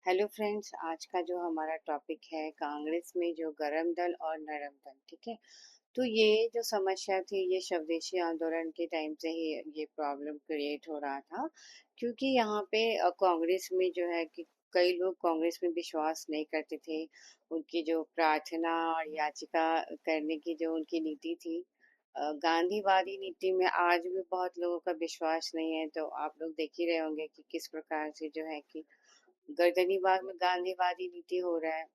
Hello friends, आज का जो हमारा टॉपिक है कांग्रेस में जो गरम दल और नरम दल। ठीक है। तो ये जो समस्या थी ये स्वदेशी आंदोलन के टाइम से ही ये प्रॉब्लम क्रिएट हो रहा था, क्योंकि यहाँ पे कांग्रेस में जो है कि कई लोग कांग्रेस में विश्वास नहीं करते थे। उनकी जो प्रार्थना और याचिका करने की जो उनकी नीति थी, गांधीवादी नीति में आज भी बहुत लोगों का विश्वास नहीं है। तो आप लोग देख ही रहे होंगे कि किस प्रकार से जो है कि गर्दनीबाग में गांधीवादी नीति हो रहा है।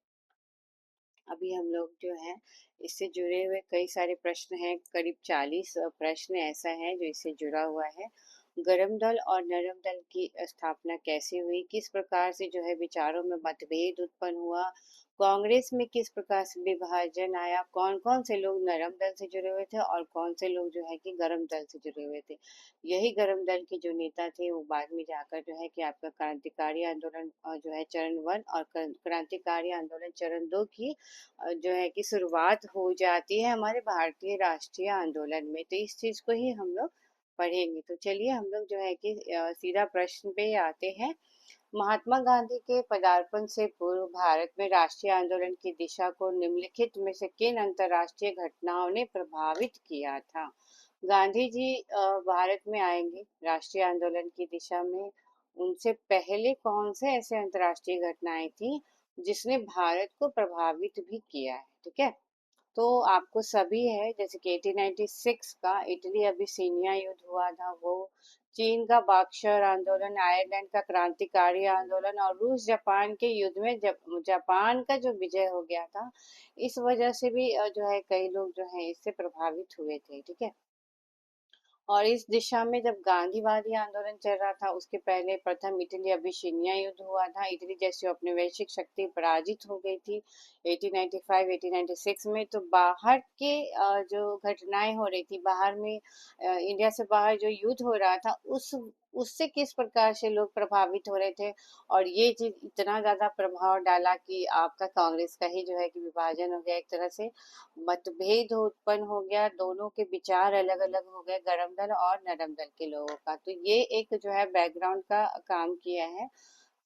अभी हम लोग जो है इससे जुड़े हुए कई सारे प्रश्न हैं, करीब 40 प्रश्न ऐसा है जो इससे जुड़ा हुआ है। गरम दल और नरम दल की स्थापना कैसे हुई, किस प्रकार से जो है विचारों में मतभेद उत्पन्न हुआ, कांग्रेस में किस प्रकार से विभाजन आया, कौन कौन से लोग नरम दल से जुड़े हुए थे और कौन से लोग जो है कि गरम दल से जुड़े हुए थे। यही गरम दल के जो नेता थे वो बाद में जाकर जो है कि आपका क्रांतिकारी आंदोलन जो है चरण 1 और क्रांतिकारी आंदोलन चरण 2 की जो है कि शुरुआत हो जाती है हमारे भारतीय राष्ट्रीय आंदोलन में। तो इस चीज को ही हम लोग पढ़ेंगे। तो चलिए हम लोग जो है कि सीधा प्रश्न पे आते हैं। महात्मा गांधी के पदार्पण से पूर्व भारत में राष्ट्रीय आंदोलन की दिशा को निम्नलिखित में से किन अंतर्राष्ट्रीय घटनाओं ने प्रभावित किया था। गांधी जी भारत में आएंगे राष्ट्रीय आंदोलन की दिशा में, उनसे पहले कौन से ऐसे अंतर्राष्ट्रीय घटनाएं थी जिसने भारत को प्रभावित भी किया है। ठीक है। तो आपको सभी है, जैसे कि 1896 का इटली अबिसिनिया युद्ध हुआ था वो, चीन का बक्सर आंदोलन, आयरलैंड का क्रांतिकारी आंदोलन और रूस जापान के युद्ध में जापान का जो विजय हो गया था, इस वजह से भी जो है कई लोग जो है इससे प्रभावित हुए थे। ठीक है। और इस दिशा में जब गांधीवादी आंदोलन चल रहा था उसके पहले प्रथम इटली अबिसिनिया युद्ध हुआ था। इटली जैसी अपनी वैश्विक शक्ति पराजित हो गई थी 1895 1896 में। तो बाहर के जो घटनाएं हो रही थी बाहर में, इंडिया से बाहर जो युद्ध हो रहा था उससे किस प्रकार से लोग प्रभावित हो रहे थे। और ये चीज इतना ज्यादा प्रभाव डाला कि आपका कांग्रेस का ही जो है कि विभाजन हो गया, एक तरह से मतभेद उत्पन्न हो गया, दोनों के विचार अलग अलग हो गए, गरम दल और नरम दल के लोगों का। तो ये एक जो है बैकग्राउंड का काम किया है।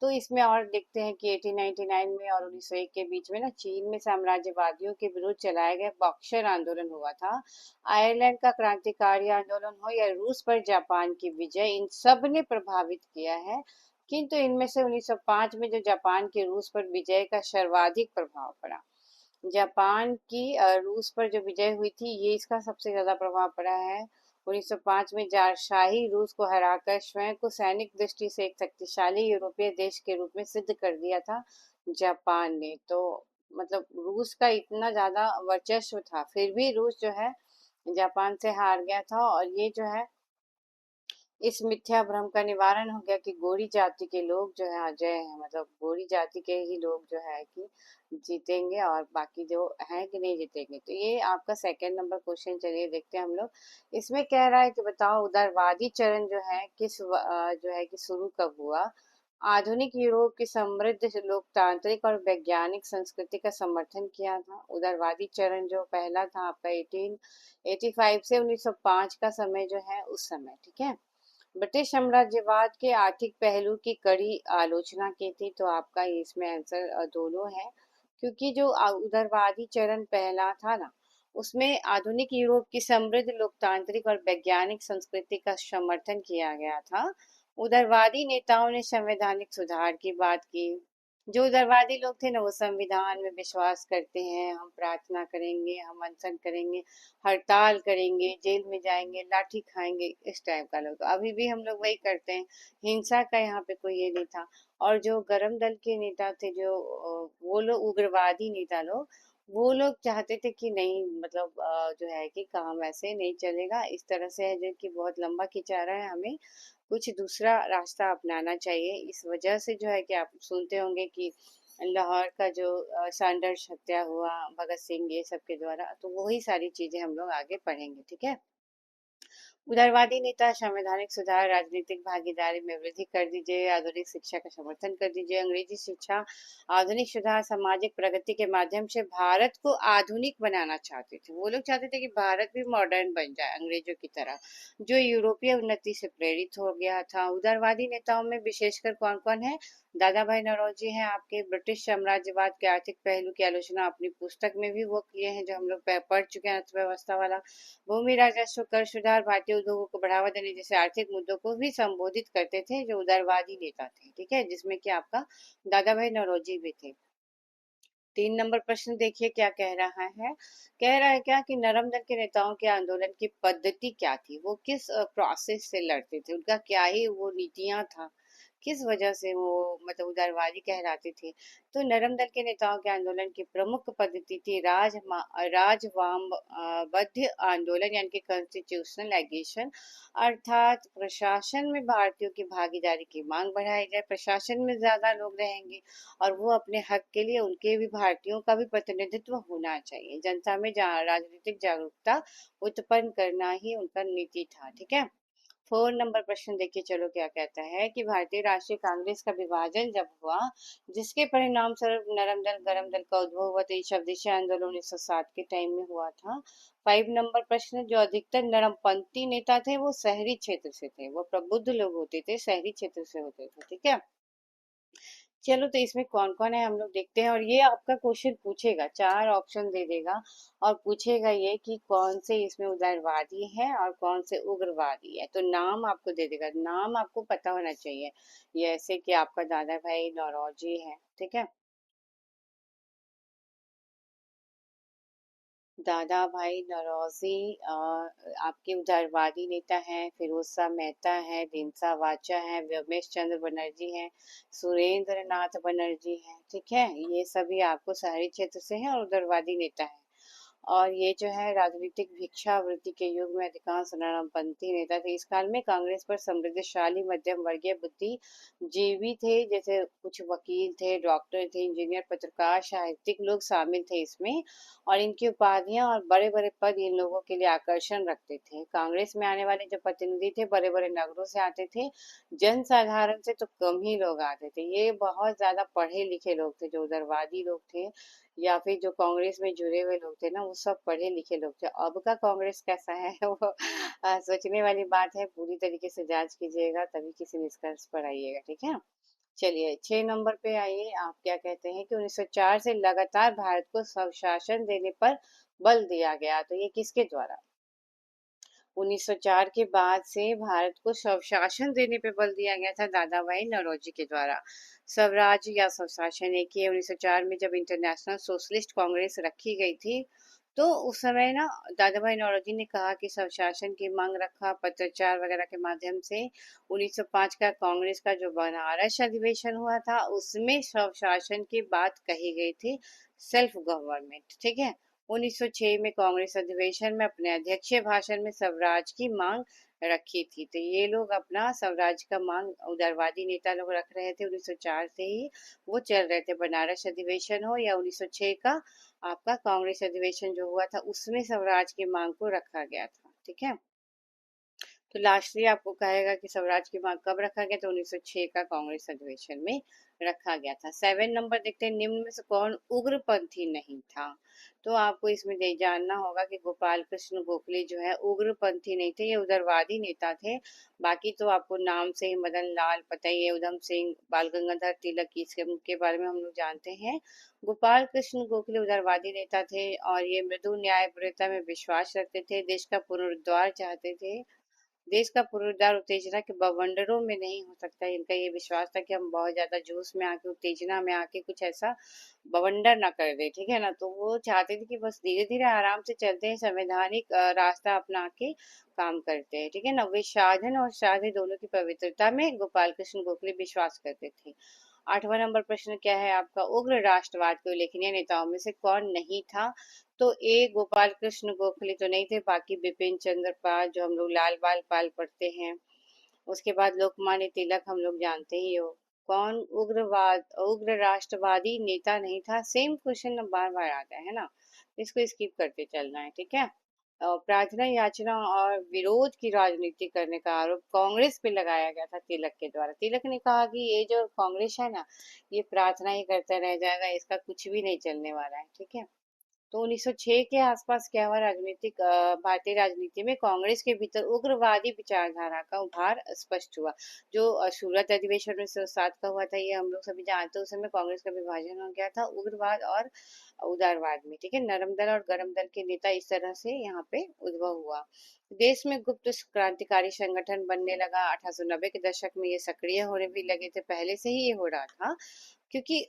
तो इसमें और देखते हैं कि 1899 में और 1901 के बीच में ना चीन में साम्राज्यवादियों के विरुद्ध चलाया गया बक्सर आंदोलन हुआ था, आयरलैंड का क्रांतिकारी आंदोलन हो या रूस पर जापान की विजय, इन सब ने प्रभावित किया है। किंतु इनमें से 1905 में जो जापान के रूस पर विजय का सर्वाधिक प्रभाव पड़ा, जापान की रूस पर जो विजय हुई थी ये इसका सबसे ज्यादा प्रभाव पड़ा है। 1905 में जारशाही रूस को हराकर स्वयं को सैनिक दृष्टि से एक शक्तिशाली यूरोपीय देश के रूप में सिद्ध कर दिया था जापान ने। तो मतलब रूस का इतना ज्यादा वर्चस्व था, फिर भी रूस जो है जापान से हार गया था। और ये जो है इस मिथ्या भ्रम का निवारण हो गया कि गोरी जाति के लोग जो है अजय हैं, मतलब गोरी जाति के ही लोग जो है कि जीतेंगे और बाकी जो है कि नहीं जीतेंगे। तो ये आपका सेकंड नंबर क्वेश्चन। चलिए देखते हैं हम लोग। इसमें कह रहा है कि बताओ उदारवादी चरण जो है जो है कि शुरू कब हुआ। आधुनिक यूरोप की समृद्ध लोकतांत्रिक और वैज्ञानिक संस्कृति का समर्थन किया था। उदारवादी चरण जो पहला था आपका 1885 से 1905 का समय जो है उस समय। ठीक है। ब्रिटिश साम्राज्यवाद के आर्थिक पहलू की कड़ी आलोचना की थी। तो आपका इसमें आंसर दोनों है, क्योंकि जो उदारवादी चरण पहला था ना उसमें आधुनिक यूरोप की समृद्ध लोकतांत्रिक और वैज्ञानिक संस्कृति का समर्थन किया गया था। उदारवादी नेताओं ने संवैधानिक सुधार की बात की। जो उदारवादी लोग थे ना वो संविधान में विश्वास करते हैं, हम प्रार्थना करेंगे, हम अनशन करेंगे, हड़ताल करेंगे, जेल में जाएंगे, लाठी खाएंगे, इस टाइप का लोग। तो अभी भी हम लोग वही करते हैं, हिंसा का यहाँ पे कोई ये नहीं था। और जो गरम दल के नेता थे जो वो लोग उग्रवादी नेता लोग, वो लोग चाहते थे कि नहीं, मतलब जो है कि काम ऐसे नहीं चलेगा, इस तरह से है जो कि बहुत लंबा खिंचा रहा है, हमें कुछ दूसरा रास्ता अपनाना चाहिए। इस वजह से जो है कि आप सुनते होंगे कि लाहौर का जो संघर्ष हत्या हुआ भगत सिंह ये सब के द्वारा। तो वही सारी चीजें हम लोग आगे पढ़ेंगे। ठीक है। उदारवादी नेता संवैधानिक सुधार, राजनीतिक भागीदारी में वृद्धि कर दीजिए, आधुनिक शिक्षा का समर्थन कर दीजिए, अंग्रेजी शिक्षा, आधुनिक सुधार, सामाजिक प्रगति के माध्यम से भारत को आधुनिक बनाना चाहते थे। वो लोग चाहते थे कि भारत भी मॉडर्न बन जाए अंग्रेजों की तरह, जो यूरोपीय उन्नति से प्रेरित हो गया था। उदारवादी नेताओं में विशेषकर कौन कौन है? दादा भाई नौरोजी हैं आपके। ब्रिटिश साम्राज्यवाद के आर्थिक पहलू की आलोचना अपनी पुस्तक में भी वो किए हैं, जो हम लोग पढ़ चुके हैं, अर्थव्यवस्था वाला। भूमि राजस्व कर सुधार, भारतीय उद्योगों को बढ़ावा देने जैसे आर्थिक मुद्दों को भी संबोधित करते थे, जो उदारवादी नेता थे। ठीक है, जिसमें कि आपका दादा भाई नौरोजी भी थे। 3 नंबर प्रश्न देखिए क्या कह रहा है। कह रहा है क्या कि नरम दल के नेताओं के आंदोलन की पद्धति क्या थी, वो किस प्रोसेस से लड़ते थे, उनका क्या ही वो नीतियां था, किस वजह से वो मतलब उदारवादी कहलाते थे। तो नरम दल के नेताओं के आंदोलन की प्रमुख पद्धति थी राजवामबद्ध आंदोलन, यानी कि कॉन्स्टिट्यूशनल एगिशन, अर्थात प्रशासन में भारतीयों की भागीदारी की मांग बढ़ाई जाए। प्रशासन में ज्यादा लोग रहेंगे और वो अपने हक के लिए, उनके भी भारतीयों का भी प्रतिनिधित्व होना चाहिए। जनता में राजनीतिक जागरूकता उत्पन्न करना ही उनका नीति था। ठीक है। 4 नंबर प्रश्न देखिए चलो क्या कहता है कि भारतीय राष्ट्रीय कांग्रेस का विभाजन जब हुआ, जिसके परिणाम स्वरूप नरम दल गरम दल का उद्भव हुआ, तो ये स्वदेशी आंदोलन 1907 के टाइम में हुआ था। 5 नंबर प्रश्न, जो अधिकतर नरमपंथी नेता थे वो शहरी क्षेत्र से थे, वो प्रबुद्ध लोग होते थे, शहरी क्षेत्र से होते थे। ठीक है। चलो तो इसमें कौन कौन है हम लोग देखते हैं, और ये आपका क्वेश्चन पूछेगा, 4 ऑप्शन दे देगा और पूछेगा ये कि कौन से इसमें उदारवादी है और कौन से उग्रवादी है। तो नाम आपको दे देगा, नाम आपको पता होना चाहिए। ये ऐसे कि आपका दादा भाई नौरोजी है। ठीक है। दादा भाई नौरोजी आपके उदारवादी नेता हैं। फिरोज मेहता है, दिनसा वाचा है, व्योमेश चंद्र बनर्जी हैं, सुरेंद्र नाथ बनर्जी हैं। ठीक है, ये सभी आपको शहरी क्षेत्र से हैं और उदारवादी नेता हैं। और ये जो है राजनीतिक भिक्षावृत्ति के युग में अधिकांश नरमपंथी नेता थे। इस काल में कांग्रेस पर समृद्धशाली मध्यम वर्गीय बुद्धिजीवी थे, जैसे कुछ वकील थे, डॉक्टर थे, इंजीनियर, पत्रकार, साहित्यिक लोग शामिल थे इसमें। और इनकी उपाधियां और बड़े बड़े पद इन लोगों के लिए आकर्षण रखते थे। कांग्रेस में आने वाले जो प्रतिनिधि थे बड़े बड़े नगरों से आते थे, जन साधारण से तो कम ही लोग आते थे। ये बहुत ज्यादा पढ़े लिखे लोग थे, जो उदारवादी लोग थे या फिर जो कांग्रेस में जुड़े हुए लोग थे ना, वो सब पढ़े लिखे लोग थे। अब का कांग्रेस कैसा है वो सोचने वाली बात है। पूरी तरीके से जांच कीजिएगा तभी किसी निष्कर्ष पर आइएगा। ठीक है। चलिए 6 नंबर पे आइए, आप क्या कहते हैं कि 1904 से लगातार भारत को स्वशासन देने पर बल दिया गया, तो ये किसके द्वारा? 1904 के बाद से भारत को स्वशासन देने पे बल दिया गया था दादा भाई नौरोजी के द्वारा। स्वराज या स्वशासन एक ही है। 1904 में जब इंटरनेशनल सोशलिस्ट कांग्रेस रखी गई थी, तो उस समय ना दादा भाई नौरोजी ने कहा कि स्वशासन की मांग रखा, पत्राचार वगैरह के माध्यम से। 1905 का कांग्रेस का जो बनारस अधिवेशन हुआ था, उसमें स्वशासन की बात कही गई थी, सेल्फ गवर्नमेंट। ठीक है। 1906 में कांग्रेस अधिवेशन में अपने अध्यक्षीय भाषण में स्वराज की मांग रखी थी। तो ये लोग अपना स्वराज का मांग, उदारवादी नेता लोग रख रहे थे 1904 से ही वो चल रहे थे। बनारस अधिवेशन हो या 1906 का आपका कांग्रेस अधिवेशन जो हुआ था, उसमें स्वराज की मांग को रखा गया था। ठीक है। तो लास्टली आपको कहेगा कि स्वराज की मांग कब रखा गया, तो 1906 का कांग्रेस अधिवेशन में रखा गया था। 7 नंबर देखते हैं, निम्न में से कौन उग्रपंथी नहीं था। तो आपको इसमें जानना होगा कि गोपाल कृष्ण गोखले जो है उग्रपंथी नहीं थे, ये उदारवादी नेता थे। बाकी तो आपको नाम से ही मदन लाल पता ही है, उधम सिंह, बाल गंगाधर तिलक, इसके बारे में हम लोग जानते हैं। गोपाल कृष्ण गोखले उदारवादी नेता थे और ये मृदु न्यायप्रियता में विश्वास रखते थे, देश का पुनरुद्धार चाहते थे। देश का पुनरुद्धार उत्तेजना के बवंडरों में नहीं हो सकता। इनका ये विश्वास था कि हम बहुत ज्यादा जोश में आके, उत्तेजना में आके कुछ ऐसा बवंडर ना कर दे। ठीक है ना। तो वो चाहते थे कि बस धीरे धीरे आराम से चलते हैं, संवैधानिक रास्ता अपना के काम करते हैं। ठीक है ना। वे साधन और साध्य दोनों की पवित्रता में गोपाल कृष्ण गोखले विश्वास करते थे। 8वां नंबर प्रश्न क्या है आपका, उग्र राष्ट्रवाद के उल्लेखनीय नेताओं में से कौन नहीं था? तो ए गोपाल कृष्ण गोखले तो नहीं थे, बाकी बिपिन चंद्र पाल, जो हम लोग लाल बाल पाल पढ़ते हैं। उसके बाद लोकमान्य तिलक हम लोग जानते ही हो। कौन उग्र राष्ट्रवादी नेता नहीं था? सेम क्वेश्चन बार बार आता है ना, इसको स्किप करते चलना है। ठीक है। प्रार्थना याचना और विरोध की राजनीति करने का आरोप कांग्रेस पे लगाया गया था तिलक के द्वारा। तिलक ने कहा कि ये जो कांग्रेस है ना, ये प्रार्थना ही करता रह जाएगा, इसका कुछ भी नहीं चलने वाला है, ठीक है। तो 1906 के आसपास क्या हुआ, राजनीतिक भारतीय राजनीति में कांग्रेस के भीतर उग्रवादी विचारधारा का उभार स्पष्ट हुआ। जो सूरत अधिवेशन 1907 का हुआ था, ये हम लोग सभी जानते हैं। उस समय कांग्रेस का विभाजन हो गया था उग्रवाद और उदारवाद में, ठीक है। नरम दल और गरम दल के नेता इस तरह से यहाँ पे उद्भव हुआ। देश में गुप्त क्रांतिकारी संगठन बनने लगा। 1890 के दशक में ये सक्रिय होने भी लगे थे, पहले से ही ये हो रहा था, क्योंकि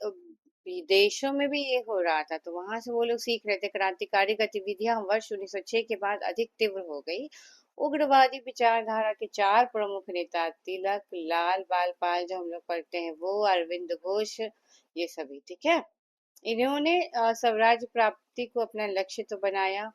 विदेशों में भी ये हो रहा था, तो वहां से वो लोग सीख रहे थे। क्रांतिकारी गतिविधियां वर्ष 1906 के बाद अधिक तीव्र हो गई। उग्रवादी विचारधारा के चार प्रमुख नेता, तिलक, लाल बाल पाल जो हम लोग पढ़ते हैं वो, अरविंद घोष, ये सभी, ठीक है। इन्होंने स्वराज्य प्राप्ति को अपना लक्ष्य तो बनाया,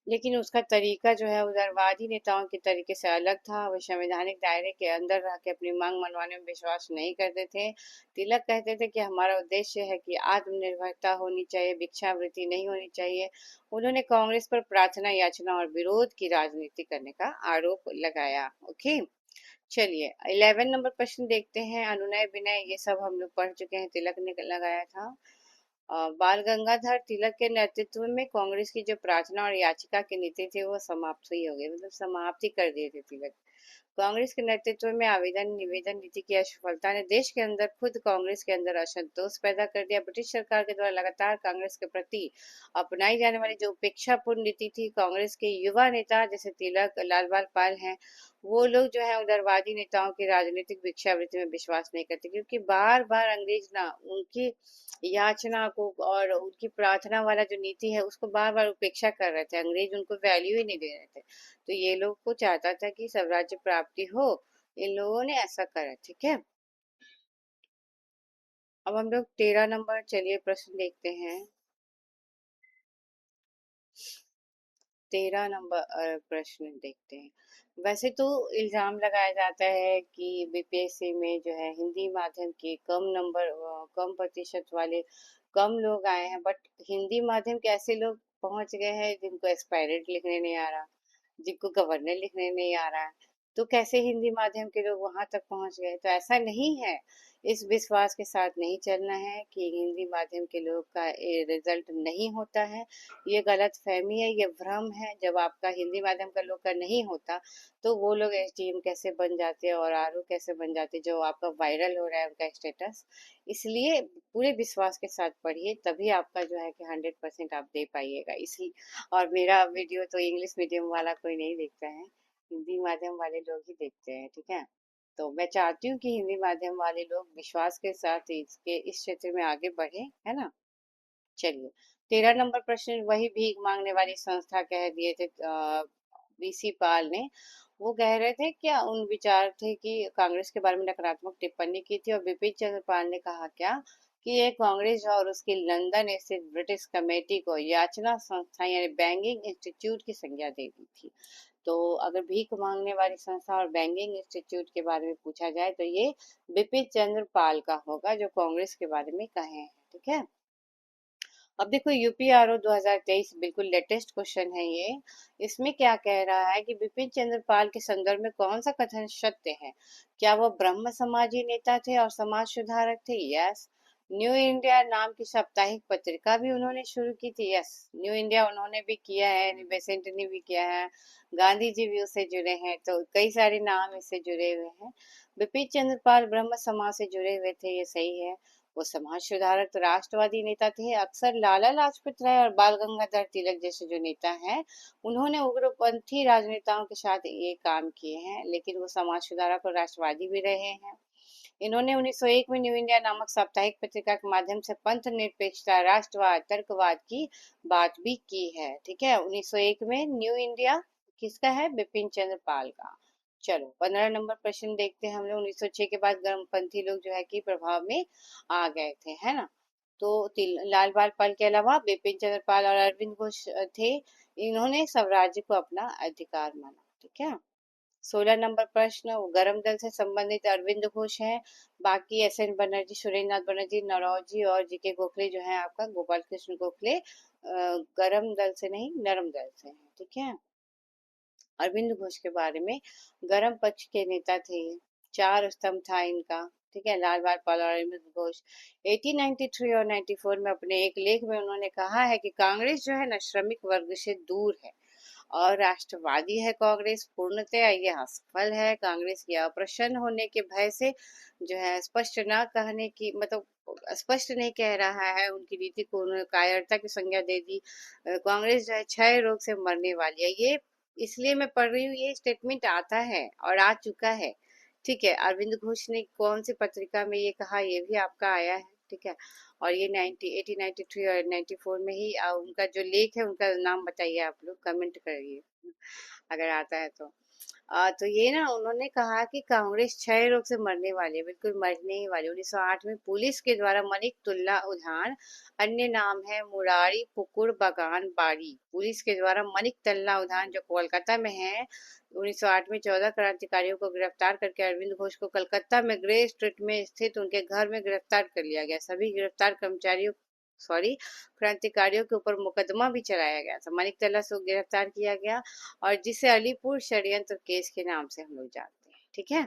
लेकिन उसका तरीका जो है उदारवादी नेताओं के तरीके से अलग था। वे संवैधानिक दायरे के अंदर रह के अपनी मांग मनवाने में विश्वास नहीं करते थे। तिलक कहते थे कि हमारा उद्देश्य है कि आत्मनिर्भरता होनी चाहिए, भिक्षावृत्ति नहीं होनी चाहिए। उन्होंने कांग्रेस पर प्रार्थना याचना और विरोध की राजनीति करने का आरोप लगाया। ओके, चलिए 11 नंबर प्रश्न देखते हैं। अनुनय विनय ये सब हम लोग पढ़ चुके हैं, तिलक ने लगाया था। बाल गंगाधर तिलक के नेतृत्व में कांग्रेस की जो प्रार्थना और याचिका की नीति थी वो समाप्त हुई हो गई, मतलब समाप्ति कर दिए थे तिलक। कांग्रेस के नेतृत्व में आवेदन निवेदन नीति की असफलता ने देश के अंदर, खुद कांग्रेस के अंदर असंतोष पैदा कर दिया। ब्रिटिश सरकार के द्वारा लगातार कांग्रेस के प्रति अपनाई जाने वाली जो उपेक्षापूर्ण नीति थी, कांग्रेस के युवा नेता जैसे तिलक, लाल बाल पाल हैं, वो लोग जो है उदारवादी नेताओं की राजनीतिक भिक्षावृत्ति में विश्वास नहीं करते, क्योंकि बार बार अंग्रेज ना उनकी याचना को और उनकी प्रार्थना वाला जो नीति है उसको बार बार उपेक्षा कर रहे थे। अंग्रेज उनको वैल्यू ही नहीं दे रहे थे। तो ये लोग को चाहता था कि स्वराज्य प्राप्ति हो, इन लोगों ने ऐसा करा, ठीक है। अब हम लोग 13 नंबर चलिए प्रश्न देखते हैं। 13 नंबर प्रश्न देखते हैं। वैसे तो इल्जाम लगाया जाता है कि बीपीएससी में जो है हिंदी माध्यम के कम नंबर, कम प्रतिशत वाले कम लोग आए हैं, बट हिंदी माध्यम के ऐसे लोग पहुंच गए हैं जिनको एस्पायरेट लिखने नहीं आ रहा, जिनको गवर्नर लिखने नहीं आ रहा है, तो कैसे हिंदी माध्यम के लोग वहां तक पहुंच गए। तो ऐसा नहीं है, इस विश्वास के साथ नहीं चलना है कि हिंदी माध्यम के लोग का रिजल्ट नहीं होता है। ये गलत फहमी है, ये भ्रम है। जब आपका हिंदी माध्यम का लोग का नहीं होता तो वो लोग एसडीएम कैसे बन जाते हैं और आरओ कैसे बन जाते हैं, जो आपका वायरल हो रहा है उनका स्टेटस। इसलिए पूरे विश्वास के साथ पढ़िए, तभी आपका जो है कि 100% आप दे पाइएगा। इसी, और मेरा वीडियो तो इंग्लिश मीडियम वाला कोई नहीं देखता है, हिंदी माध्यम वाले लोग ही देखते हैं, ठीक है। तो मैं चाहती हूँ कि हिंदी माध्यम वाले लोग विश्वास के साथ इसके इस क्षेत्र में आगे बढ़े, है ना। चलिए 13 नंबर प्रश्न, वही भीख मांगने वाली संस्था कह दिए थे बीसी पाल ने। वो कह रहे थे क्या, उन विचार थे कि कांग्रेस के बारे में नकारात्मक टिप्पणी की थी, और बिपिन चंद्र पाल ने कहा क्या कि ये कांग्रेस और उसकी लंदन स्थित ब्रिटिश कमेटी को याचना संस्था यानी बैंकिंग इंस्टीट्यूट की संज्ञा दे दी थी। तो अगर भीख मांगने वाली संस्था और बैंकिंग इंस्टीट्यूट के बारे में पूछा जाए तो ये बिपिन चंद्र पाल का होगा, जो कांग्रेस के बारे में कहे हैं, ठीक है। अब देखो यूपीआरओ 2023 बिल्कुल लेटेस्ट क्वेश्चन है ये। इसमें क्या कह रहा है कि बिपिन चंद्र पाल के संदर्भ में कौन सा कथन सत्य है। क्या वो ब्रह्म समाजी नेता थे और समाज सुधारक थे? यस। न्यू इंडिया नाम की साप्ताहिक पत्रिका भी उन्होंने शुरू की थी? यस। न्यू इंडिया उन्होंने भी किया है, बेसेंट ने भी किया है, गांधी जी भी उससे जुड़े हैं, तो कई सारे नाम इससे जुड़े हुए हैं। बिपिन चंद्र पाल ब्रह्म समाज से जुड़े हुए थे, ये सही है। वो समाज सुधारक तो राष्ट्रवादी नेता थे। अक्सर लाला लाजपत राय और बाल गंगाधर तिलक जैसे जो नेता हैं, उन्होंने उग्रपंथी राजनेताओं के साथ ये काम किए हैं, लेकिन वो समाज सुधारक और राष्ट्रवादी भी रहे हैं। इन्होंने 1901 में न्यू इंडिया नामक साप्ताहिक पत्रिका के माध्यम से पंथ निरपेक्षता, राष्ट्रवाद, तर्कवाद की बात भी की है, ठीक है। 1901 में न्यू इंडिया किसका है? बिपिन चंद्र पाल का। चलो 15 नंबर प्रश्न देखते हैं हम लोग। 1906 के बाद गर्मपंथी लोग जो है कि प्रभाव में आ गए थे, है ना। तो लाल बाल पाल के अलावा बिपिन चंद्र पाल और अरविंद घोष थे। इन्होंने स्वराज्य को अपना अधिकार माना, ठीक है। 16 नंबर प्रश्न, वो गरम दल से संबंधित अरविंद घोष है। बाकी एस एन बनर्जी, सुरेंद्र नाथ बनर्जी, नौरोजी और जीके गोखले जो है आपका गोपाल कृष्ण गोखले, गरम दल से नहीं, नरम दल से हैं, ठीक है। अरविंद घोष के बारे में, गरम पक्ष के नेता थे, चार स्तंभ था इनका, ठीक है, लाल बाल और अरविंद घोष। 1893 और 94 में अपने एक लेख में उन्होंने कहा है कि कांग्रेस जो है ना श्रमिक वर्ग से दूर है और राष्ट्रवादी है। कांग्रेस पूर्णतः ये असफल है। कांग्रेस के अप्रसन्न होने के भय से जो है स्पष्ट न कहने की मतलब स्पष्ट नहीं कह रहा है, उनकी नीति को उन्होंने कायरता की संज्ञा दे दी। कांग्रेस जो है क्षय रोग से मरने वाली है। ये इसलिए मैं पढ़ रही हूँ, ये स्टेटमेंट आता है और आ चुका है, ठीक है। अरविंद घोष ने कौन सी पत्रिका में ये कहा, ये भी आपका आया है, ठीक है। और ये 1893 और 94 में ही उनका जो लेख है, उनका नाम बताइए, आप लोग कमेंट करिए अगर आता है तो। तो ये ना उन्होंने कहा कि कांग्रेस क्षय रोग से मरने वाली है, बिल्कुल मरने ही वाली। 1908 में पुलिस के द्वारा मनिकतुल्ला उद्यान, अन्य नाम है मुरारी पुकुर बागान बाड़ी, पुलिस के द्वारा मनिकतल्ला उद्यान जो कोलकाता में है, 1908 में 14 क्रांतिकारियों को गिरफ्तार करके अरविंद घोष को कलकत्ता में ग्रे स्ट्रीट में स्थित उनके घर में गिरफ्तार कर लिया गया। सभी गिरफ्तार कर्मचारियों सॉरी क्रांतिकारियों के ऊपर मुकदमा भी चलाया गया था। मनिकतल्ला से गिरफ्तार किया गया और जिसे अलीपुर षड्यंत्र केस के नाम से हम लोग जानते हैं, ठीक है।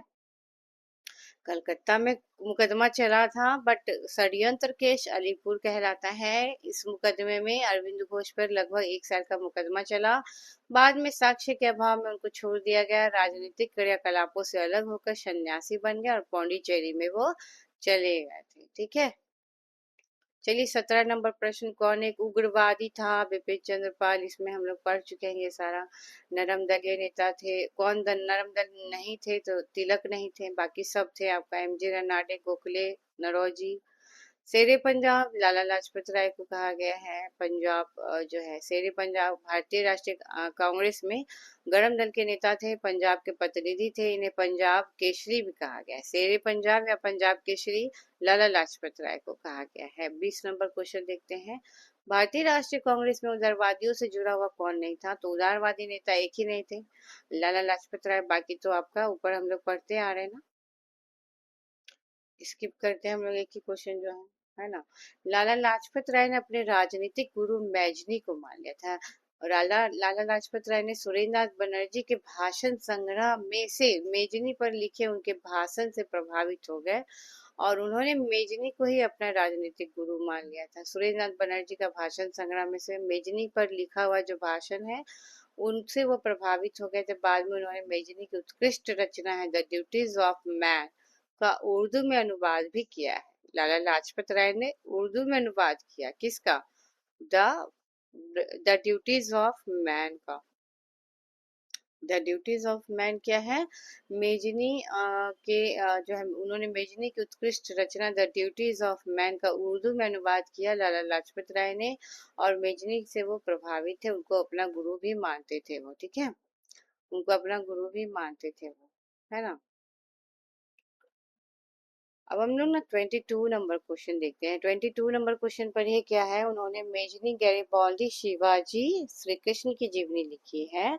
कलकत्ता में मुकदमा चला था, बट षड्यंत्र केस अलीपुर कहलाता है। इस मुकदमे में अरविंद घोष पर लगभग 1 साल का मुकदमा चला। बाद में साक्ष्य के अभाव में उनको छोड़ दिया गया। राजनीतिक क्रियाकलापों से अलग होकर सन्यासी बन गया और पौंडीचेरी में वो चले गए थे, ठीक है। चलिए 17 नंबर प्रश्न, कौन एक उग्रवादी था? बिपिन चंद्र पाल। इसमें हम लोग पढ़ चुके हैं ये सारा। नरम दलीय नेता थे, कौन नरम दल नहीं थे? तो तिलक नहीं थे, बाकी सब थे। आपका एमजी रनाडे, गोखले, नरौजी। शेरे पंजाब लाला लाजपत राय को कहा गया है। पंजाब जो है शेरे पंजाब भारतीय राष्ट्रीय कांग्रेस में गरम दल के नेता थे, पंजाब के प्रतिनिधि थे। इन्हें पंजाब केसरी भी कहा गया है। शेरे पंजाब या पंजाब केसरी लाला लाजपत राय को कहा गया है। 20 नंबर क्वेश्चन देखते हैं। भारतीय राष्ट्रीय कांग्रेस में उदारवादियों से जुड़ा हुआ कौन नहीं था? तो उदारवादी नेता एक ही नहीं थे, लाला लाजपत राय। बाकी तो आपका ऊपर हम लोग पढ़ते आ रहे हैं ना, स्किप करते हैं हम लोग एक ही क्वेश्चन जो है ना। लाला लाजपत राय ने अपने राजनीतिक गुरु मैजनी को मान लिया था। और लाला लाला लाजपत राय ने सुरेंद्रनाथ बनर्जी के भाषण संग्रह में से मेजनी पर लिखे उनके भाषण से प्रभावित हो गए और उन्होंने मेजनी को ही अपना राजनीतिक गुरु मान लिया था। सुरेंद्रनाथ बनर्जी का भाषण संग्रह में से मेजनी पर लिखा हुआ जो भाषण है, उनसे वो प्रभावित हो गए थे। बाद में उन्होंने मेजनी की उत्कृष्ट रचना है द ड्यूटीज ऑफ मैन का उर्दू में अनुवाद भी किया है। लाला लाजपत राय ने उर्दू में अनुवाद किया किसका? The the duties of man का। द ड्यूटीज ऑफ मैन क्या है? मेजनी के जो है उन्होंने मेजनी की उत्कृष्ट रचना द ड्यूटीज ऑफ मैन का उर्दू में अनुवाद किया लाला लाजपत राय ने। और मेजनी से वो प्रभावित थे, उनको अपना गुरु भी मानते थे वो, ठीक है। उनको अपना गुरु भी मानते थे वो, है ना। अब हम लोग ना 22 नंबर क्वेश्चन देखते हैं। 22 नंबर क्वेश्चन पर ये क्या है? उन्होंने मेजनी गैरिबाल्डी शिवाजी श्री कृष्ण की जीवनी लिखी है।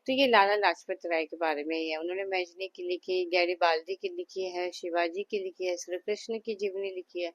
तो ये लाला लाजपत राय के बारे में ही है। उन्होंने मेजनी की लिखी, गैरिबाल्डी की लिखी है, शिवाजी की लिखी है, श्री कृष्ण की जीवनी लिखी है।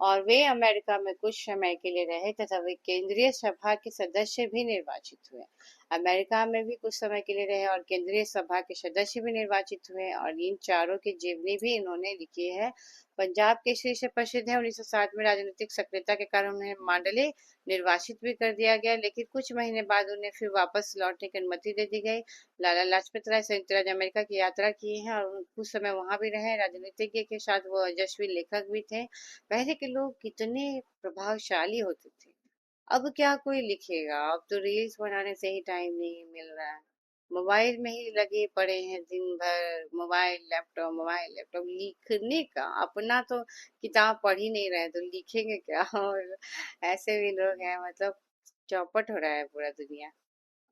और वे अमेरिका में कुछ समय के लिए रहे तथा वे केंद्रीय सभा के सदस्य भी निर्वाचित हुए। अमेरिका में भी कुछ समय के लिए रहे और केंद्रीय सभा के सदस्य भी निर्वाचित हुए। और इन चारों की जीवनी भी इन्होंने लिखी है। पंजाब केसरी से प्रसिद्ध है। 1960 में राजनीतिक सक्रियता के कारण उन्हें मांडले निर्वासित भी कर दिया गया, लेकिन कुछ महीने बाद उन्हें फिर वापस लौटने की अनुमति दे दी गई। लाला लाजपत राय संयुक्त राज्य अमेरिका की यात्रा की है और कुछ समय वहां भी रहे। राजनीतिज्ञ के साथ वो यशस्वी लेखक भी थे। पहले के लोग कितने प्रभावशाली होते थे, अब क्या कोई लिखेगा? अब तो रील्स बनाने से ही टाइम नहीं मिल रहा है। मोबाइल में ही लगे पड़े हैं दिन भर, मोबाइल लैपटॉप। लिखने का अपना तो किताब पढ़ ही नहीं रहे तो लिखेंगे क्या? और ऐसे भी लोग हैं, मतलब चौपट हो रहा है पूरा दुनिया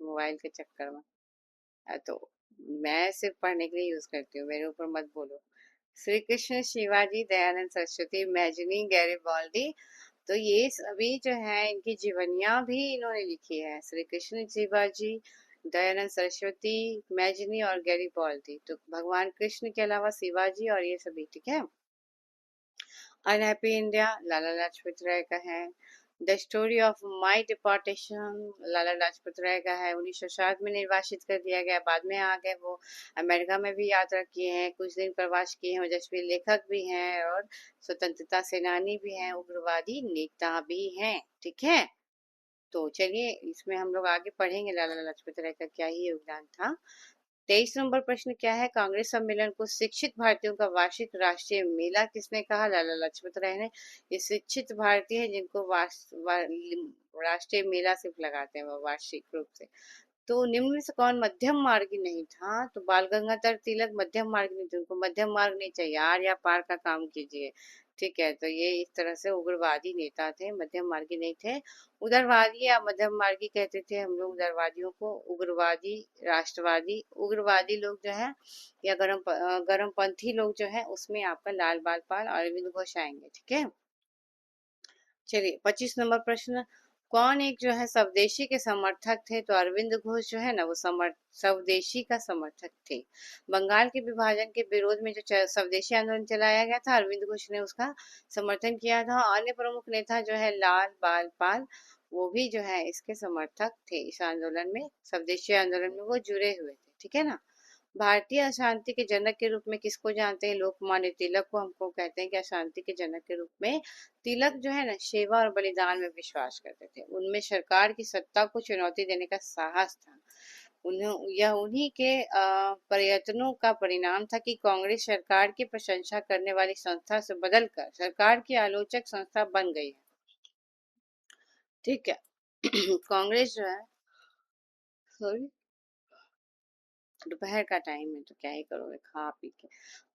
मोबाइल के चक्कर में। तो मैं सिर्फ पढ़ने के लिए यूज करती हूँ, मेरे ऊपर मत बोलो। श्री कृष्ण, शिवाजी, दयानंद सरस्वती, मैजनी, गैरिबाल्डी, तो ये सभी जो है इनकी जीवनियां भी इन्होंने लिखी है। श्री कृष्ण, शिवाजी, दयानंद सरस्वती, मैजनी और गैरिबाल्डी। तो भगवान कृष्ण के अलावा शिवाजी और ये सभी, ठीक है। अनहैप्पी इंडिया लाला लाजपत राय का है। The story of my deportation Lala Lajpat Rai का है। 1907 में निर्वासित कर दिया गया, बाद में आ गए वो। अमेरिका में भी यात्रा किए हैं, कुछ दिन प्रवास किए हैं, ओजस्वी लेखक भी हैं और स्वतंत्रता सेनानी भी हैं, उग्रवादी नेता भी हैं। ठीक है, तो चलिए इसमें हम लोग आगे पढ़ेंगे लाला लाजपत राय का क्या ही योगदान था। 23 नंबर प्रश्न क्या है, कांग्रेस सम्मेलन को शिक्षित भारतीयों का वार्षिक राष्ट्रीय मेला किसने कहा? लाला लाजपत राय ने। ये शिक्षित भारतीय है जिनको राष्ट्रीय मेला सिर्फ लगाते हैं वो वार्षिक रूप से। तो निम्न में से कौन मध्यम मार्गी नहीं था? तो बाल गंगाधर तिलक मध्यम मार्ग नहीं थे, उनको मध्यम मार्ग नहीं चाहिए, आर या पार का काम कीजिए। ठीक है, तो ये इस तरह से उग्रवादी नेता थे, मध्यम मार्गी नहीं थे। उदारवादी या मध्यम मार्गी कहते थे हम लोग उदारवादियों को। उग्रवादी, राष्ट्रवादी, उग्रवादी लोग जो है या गरमपंथी लोग जो है उसमें आपका लाल बाल पाल और अरविंद घोष आएंगे। ठीक है, चलिए 25 नंबर प्रश्न, कौन एक जो है स्वदेशी के समर्थक थे? तो अरविंद घोष जो है ना वो स्वदेशी का समर्थक थे। बंगाल के विभाजन के विरोध में जो स्वदेशी आंदोलन चलाया गया था, अरविंद घोष ने उसका समर्थन किया था। अन्य प्रमुख नेता जो है लाल बाल पाल, वो भी जो है इसके समर्थक थे। इस आंदोलन में, स्वदेशी आंदोलन में वो जुड़े हुए थे। ठीक है ना। भारतीय अशांति के जनक के रूप में किसको जानते हैं? लोकमान्य तिलक को हमको कहते हैं कि अशांति के जनक के रूप में। तिलक जो है ना सेवा और बलिदान में विश्वास करते थे, उनमें सरकार की सत्ता को चुनौती देने का साहस था। उन्हें यह उन्हीं के प्रयत्नों का परिणाम था कि कांग्रेस सरकार की प्रशंसा करने वाली संस्था से बदलकर सरकार की आलोचक संस्था बन गई है। ठीक है। कांग्रेस जो है, सॉरी, दोपहर का टाइम है तो क्या ही करोगे खा पी के।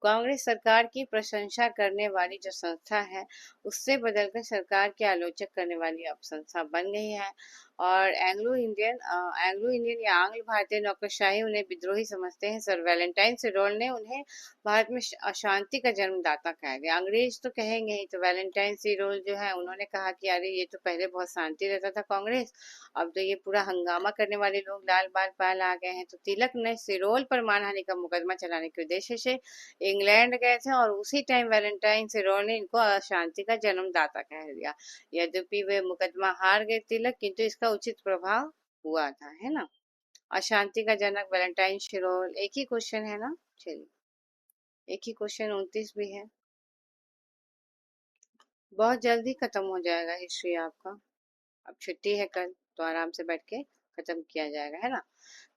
कांग्रेस सरकार की प्रशंसा करने वाली जो संस्था है उससे बदलकर सरकार की आलोचक करने वाली अब संस्था बन गई है। और एंग्लो इंडियन या आंग्ल भारतीय नौकरशाही उन्हें विद्रोही समझते हैं। सर वैलेंटाइन सिरोल ने उन्हें भारत में अशांति का जन्मदाता कहा गया। अंग्रेज तो कहेंगे ही, तो वैलेंटाइन सिरोल जो है उन्होंने कहा कि अरे ये तो पहले बहुत शांति रहता था कांग्रेस, अब तो ये पूरा हंगामा करने वाले लोग लाल बाल पाल आ गए हैं। तो तिलक ने सिरोल पर मानहानि का मुकदमा चलाने के उद्देश्य से इंग्लैंड गए थे और उसी टाइम वैलेंटाइन सिरोल ने इनको अशांति का जन्मदाता कह दिया। यद्यपि वे मुकदमा हार गए तिलक, किंतु इसका उचित प्रभाव हुआ था, है ना। अशांति का जनक वैलेंटाइन सिरोल, एक ही क्वेश्चन है ना। चलिए, एक ही क्वेश्चन, 29 भी है। बहुत जल्दी खत्म हो जाएगा हिस्ट्री आपका। अब छुट्टी है कल, तो आराम से बैठ के खत्म किया जाएगा, है ना।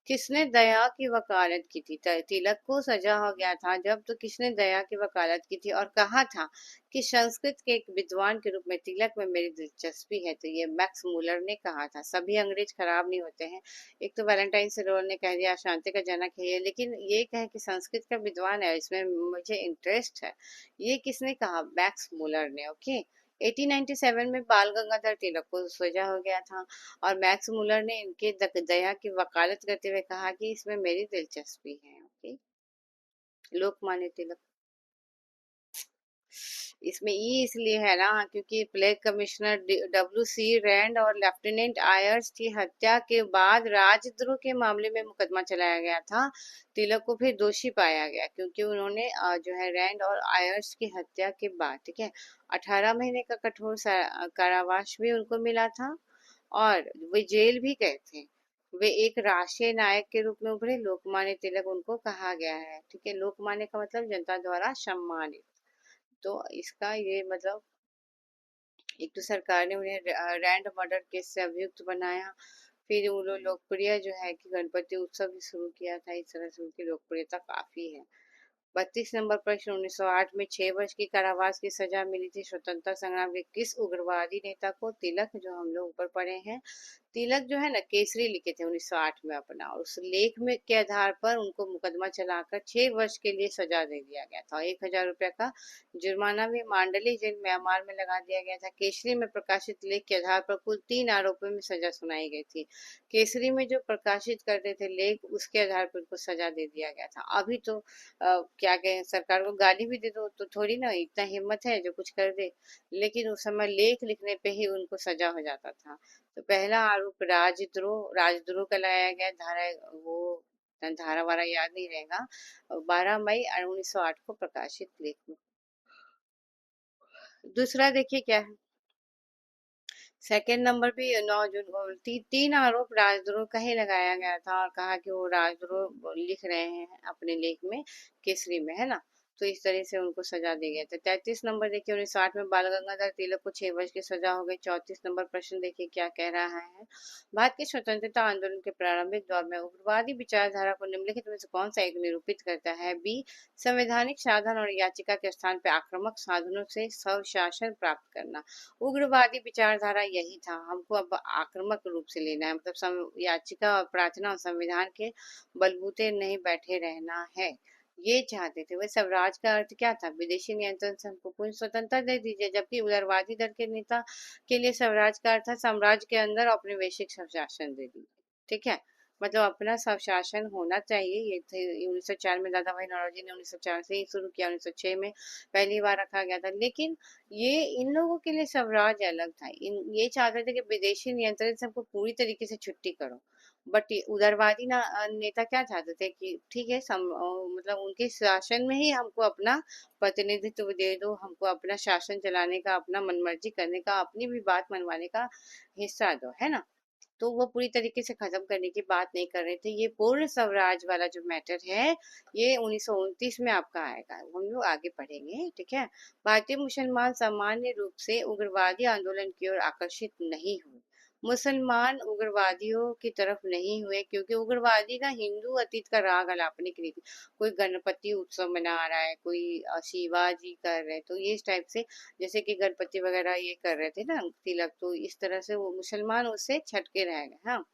किसने दया की वकालत की थी? तिलक को सजा हो गया था जब, तो किसने दया की वकालत की थी और कहा था कि संस्कृत के एक विद्वान के रूप में तिलक में मेरी दिलचस्पी है? तो ये मैक्स मूलर ने कहा था। सभी अंग्रेज खराब नहीं होते हैं। एक तो वैलेंटाइन सिरोल ने कह दिया शांति का जनक है ये, लेकिन ये कहे कि संस्कृत का विद्वान है, इसमें मुझे इंटरेस्ट है, ये किसने कहा? मैक्स मूलर ने। ओके। 1897 में बाल गंगाधर तिलक को सजा हो गया था और मैक्स मुलर ने इनके दया की वकालत करते हुए कहा कि इसमें मेरी दिलचस्पी है। ओके। लोकमान्य तिलक, इसमें ई इसलिए है ना क्योंकि प्लेग कमिश्नर W.C. रैंड और लेफ्टिनेंट आयर्स की हत्या के बाद राजद्रोह के मामले में मुकदमा चलाया गया था। तिलक को फिर दोषी पाया गया क्योंकि उन्होंने जो है रैंड और आयर्स की हत्या के बाद, ठीक है, 18 महीने का कठोर कारावास भी उनको मिला था और वे जेल भी गए थे। वे एक राष्ट्रीय नायक के रूप में उभरे। लोकमान्य तिलक उनको कहा गया है। ठीक है, लोकमान्य का मतलब जनता द्वारा सम्मानित। तो इसका ये मतलब, एक तो सरकार ने उन्हें रैंड मर्डर केस से अभियुक्त बनाया, फिर वो लोकप्रिय जो है कि गणपति उत्सव भी शुरू किया था। इस तरह से उनकी लोकप्रियता काफी है। 32 नंबर प्रश्न, 1908 में 6 वर्ष की कारावास की सजा मिली थी स्वतंत्रता संग्राम के किस उग्रवादी नेता को? तिलक, जो हम लोग ऊपर पढ़े हैं। तिलक जो है ना केसरी लिखे थे 1908 में अपना, और उस लेख में के आधार पर उनको मुकदमा चलाकर 6 वर्ष के लिए सजा दे दिया गया था। 1000 रुपया का जुर्माना भी मांडली जेल म्यांमार में लगा दिया गया था। केसरी में प्रकाशित लेख के आधार पर कुल 3 आरोपों में सजा सुनाई गई थी। केसरी में जो प्रकाशित करते थे लेख, उसके आधार पर उनको सजा दे दिया गया था। अभी तो क्या कहें, सरकार को गाली भी दे दो तो थोड़ी ना इतना हिम्मत है जो कुछ कर दे, लेकिन उस समय लेख लिखने पे ही उनको सजा हो जाता था। तो पहला आरोप राजद्रोह, राजद्रोह का लगाया गया। धारा वो धारा वारा याद नहीं रहेगा। 12 मई 1908 को प्रकाशित लेख में। दूसरा देखिए क्या है, सेकंड नंबर पे 9 जून को तीन आरोप राजद्रोह का ही लगाया गया था और कहा कि वो राजद्रोह लिख रहे हैं अपने लेख में, केसरी में, है ना। तो इस तरह से उनको सजा दी गई थी। 33 नंबर देखिए, 1960 में बाल गंगाधर तिलक को 6 वर्ष की सजा हो गई। 34 नंबर प्रश्न देखिए क्या कह रहा है। भारत के स्वतंत्रता आंदोलन के प्रारंभिक दौर में उग्रवादी विचारधारा को निम्नलिखित में से कौन सा एक निरूपित करता है? बी, संवैधानिक साधन और याचिका के स्थान पर आक्रामक साधनों से स्वशासन प्राप्त करना। उग्रवादी विचारधारा यही था, हमको अब आक्रामक रूप से लेना है, मतलब याचिका और प्रार्थना और संविधान के बलबूते नहीं बैठे रहना है, ये चाहते थे। वह स्वराज का अर्थ क्या था? विदेशी नियंत्रण से हमको पूर्ण स्वतंत्रता दे दीजिए। जबकि उदारवादी दल के नेता के लिए स्वराज का अर्थ था साम्राज्य के अंदर औपनिवेशिक स्वशासन दे दीजिए। ठीक है, मतलब अपना स्वशासन होना चाहिए। ये थे 1904 में दादा भाई नौरोजी ने 1904 से ही शुरू किया। 1906 में पहली बार रखा गया था। लेकिन ये इन लोगों के लिए स्वराज अलग था। इन ये चाहते थे कि विदेशी नियंत्रण से हमको पूरी तरीके से छुट्टी करो। बट उदारवादी नेता क्या चाहते थे कि ठीक है, मतलब उनके शासन में ही हमको अपना प्रतिनिधित्व दे दो, हमको अपना शासन चलाने का, अपना मनमर्जी करने का, अपनी भी बात मनवाने का हिस्सा दो, है ना। तो वो पूरी तरीके से खत्म करने की बात नहीं कर रहे थे। ये पूर्ण स्वराज वाला जो मैटर है, ये 1929 में आपका आएगा, हम लोग आगे पढ़ेंगे। ठीक है, भारतीय मुसलमान सामान्य रूप से उग्रवादी आंदोलन की ओर आकर्षित नहीं हुए। मुसलमान उग्रवादियों की तरफ नहीं हुए क्योंकि उग्रवादी ना हिंदू अतीत का राग अलापने के लिए थी। कोई गणपति उत्सव मना रहा है, कोई शिवाजी कर रहे, तो ये इस टाइप से, जैसे कि गणपति वगैरह ये कर रहे थे ना तिलक, तो इस तरह से वो मुसलमान उससे छटके रह गए। हाँ,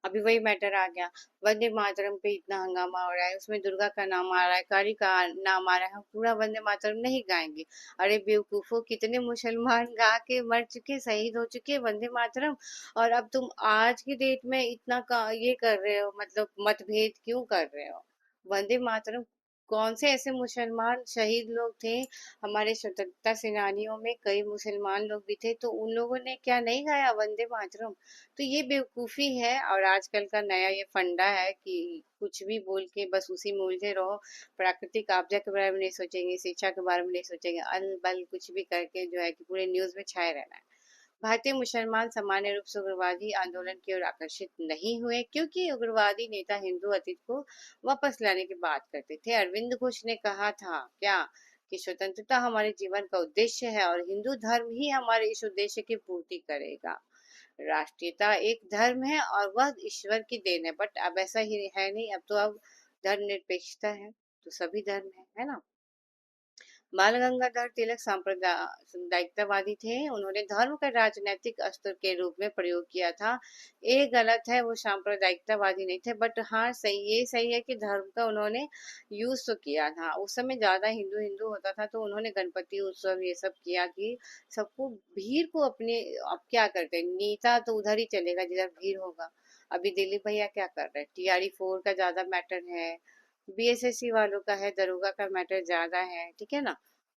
अभी वही मैटर आ गया। वंदे मातरम पे इतना हंगामा हो रहा है, उसमें दुर्गा का नाम आ रहा है, काली का नाम आ रहा है, हम पूरा वंदे मातरम नहीं गाएंगे। अरे बेवकूफो, कितने मुसलमान गा के मर चुके, शहीद हो चुके वंदे मातरम, और अब तुम आज की डेट में इतना ये कर रहे हो, मतलब मतभेद क्यों कर रहे हो? वंदे मातरम, कौन से ऐसे मुसलमान शहीद लोग थे? हमारे स्वतंत्रता सेनानियों में कई मुसलमान लोग भी थे, तो उन लोगों ने क्या नहीं गाया वंदे मातरम? तो ये बेवकूफी है। और आजकल का नया ये फंडा है कि कुछ भी बोल के बस उसी में उलझे रहो। प्राकृतिक आपदा के बारे में नहीं सोचेंगे, शिक्षा के बारे में नहीं सोचेंगे, अल बल कुछ भी करके जो है कि पूरे न्यूज में छाए रहना है। भारतीय मुसलमान सामान्य रूप से उग्रवादी आंदोलन की ओर आकर्षित नहीं हुए क्योंकि उग्रवादी नेता हिंदू अतीत को वापस लाने की बात करते थे। अरविंद घोष ने कहा था क्या, कि स्वतंत्रता हमारे जीवन का उद्देश्य है और हिंदू धर्म ही हमारे इस उद्देश्य की पूर्ति करेगा। राष्ट्रीयता एक धर्म है और वह ईश्वर की देन है, बट अब ऐसा ही है नहीं। अब तो अब धर्मनिरपेक्षता है, तो सभी धर्म है ना। बाल गंगाधर तिलक सांप्रदायिकतावादी थे। उन्होंने धर्म का राजनीतिक अस्त्र के रूप में प्रयोग किया था। ये गलत है, वो सांप्रदायिकतावादी नहीं थे। बट हाँ, सही, ये सही है कि धर्म का उन्होंने यूज तो किया था। उस समय ज्यादा हिंदू हिंदू होता था, तो उन्होंने गणपति उत्सव ये सब किया कि सबको, भीड़ को अपने, अब क्या करते हैं, नेता तो उधर ही चलेगा जिधर भीड़ होगा। अभी दिलीप भैया क्या कर रहे हैं, TRE 4 का ज्यादा मैटर है, BSSC वालों का है, दरोगा का मैटर ज्यादा है। ठीक है ना।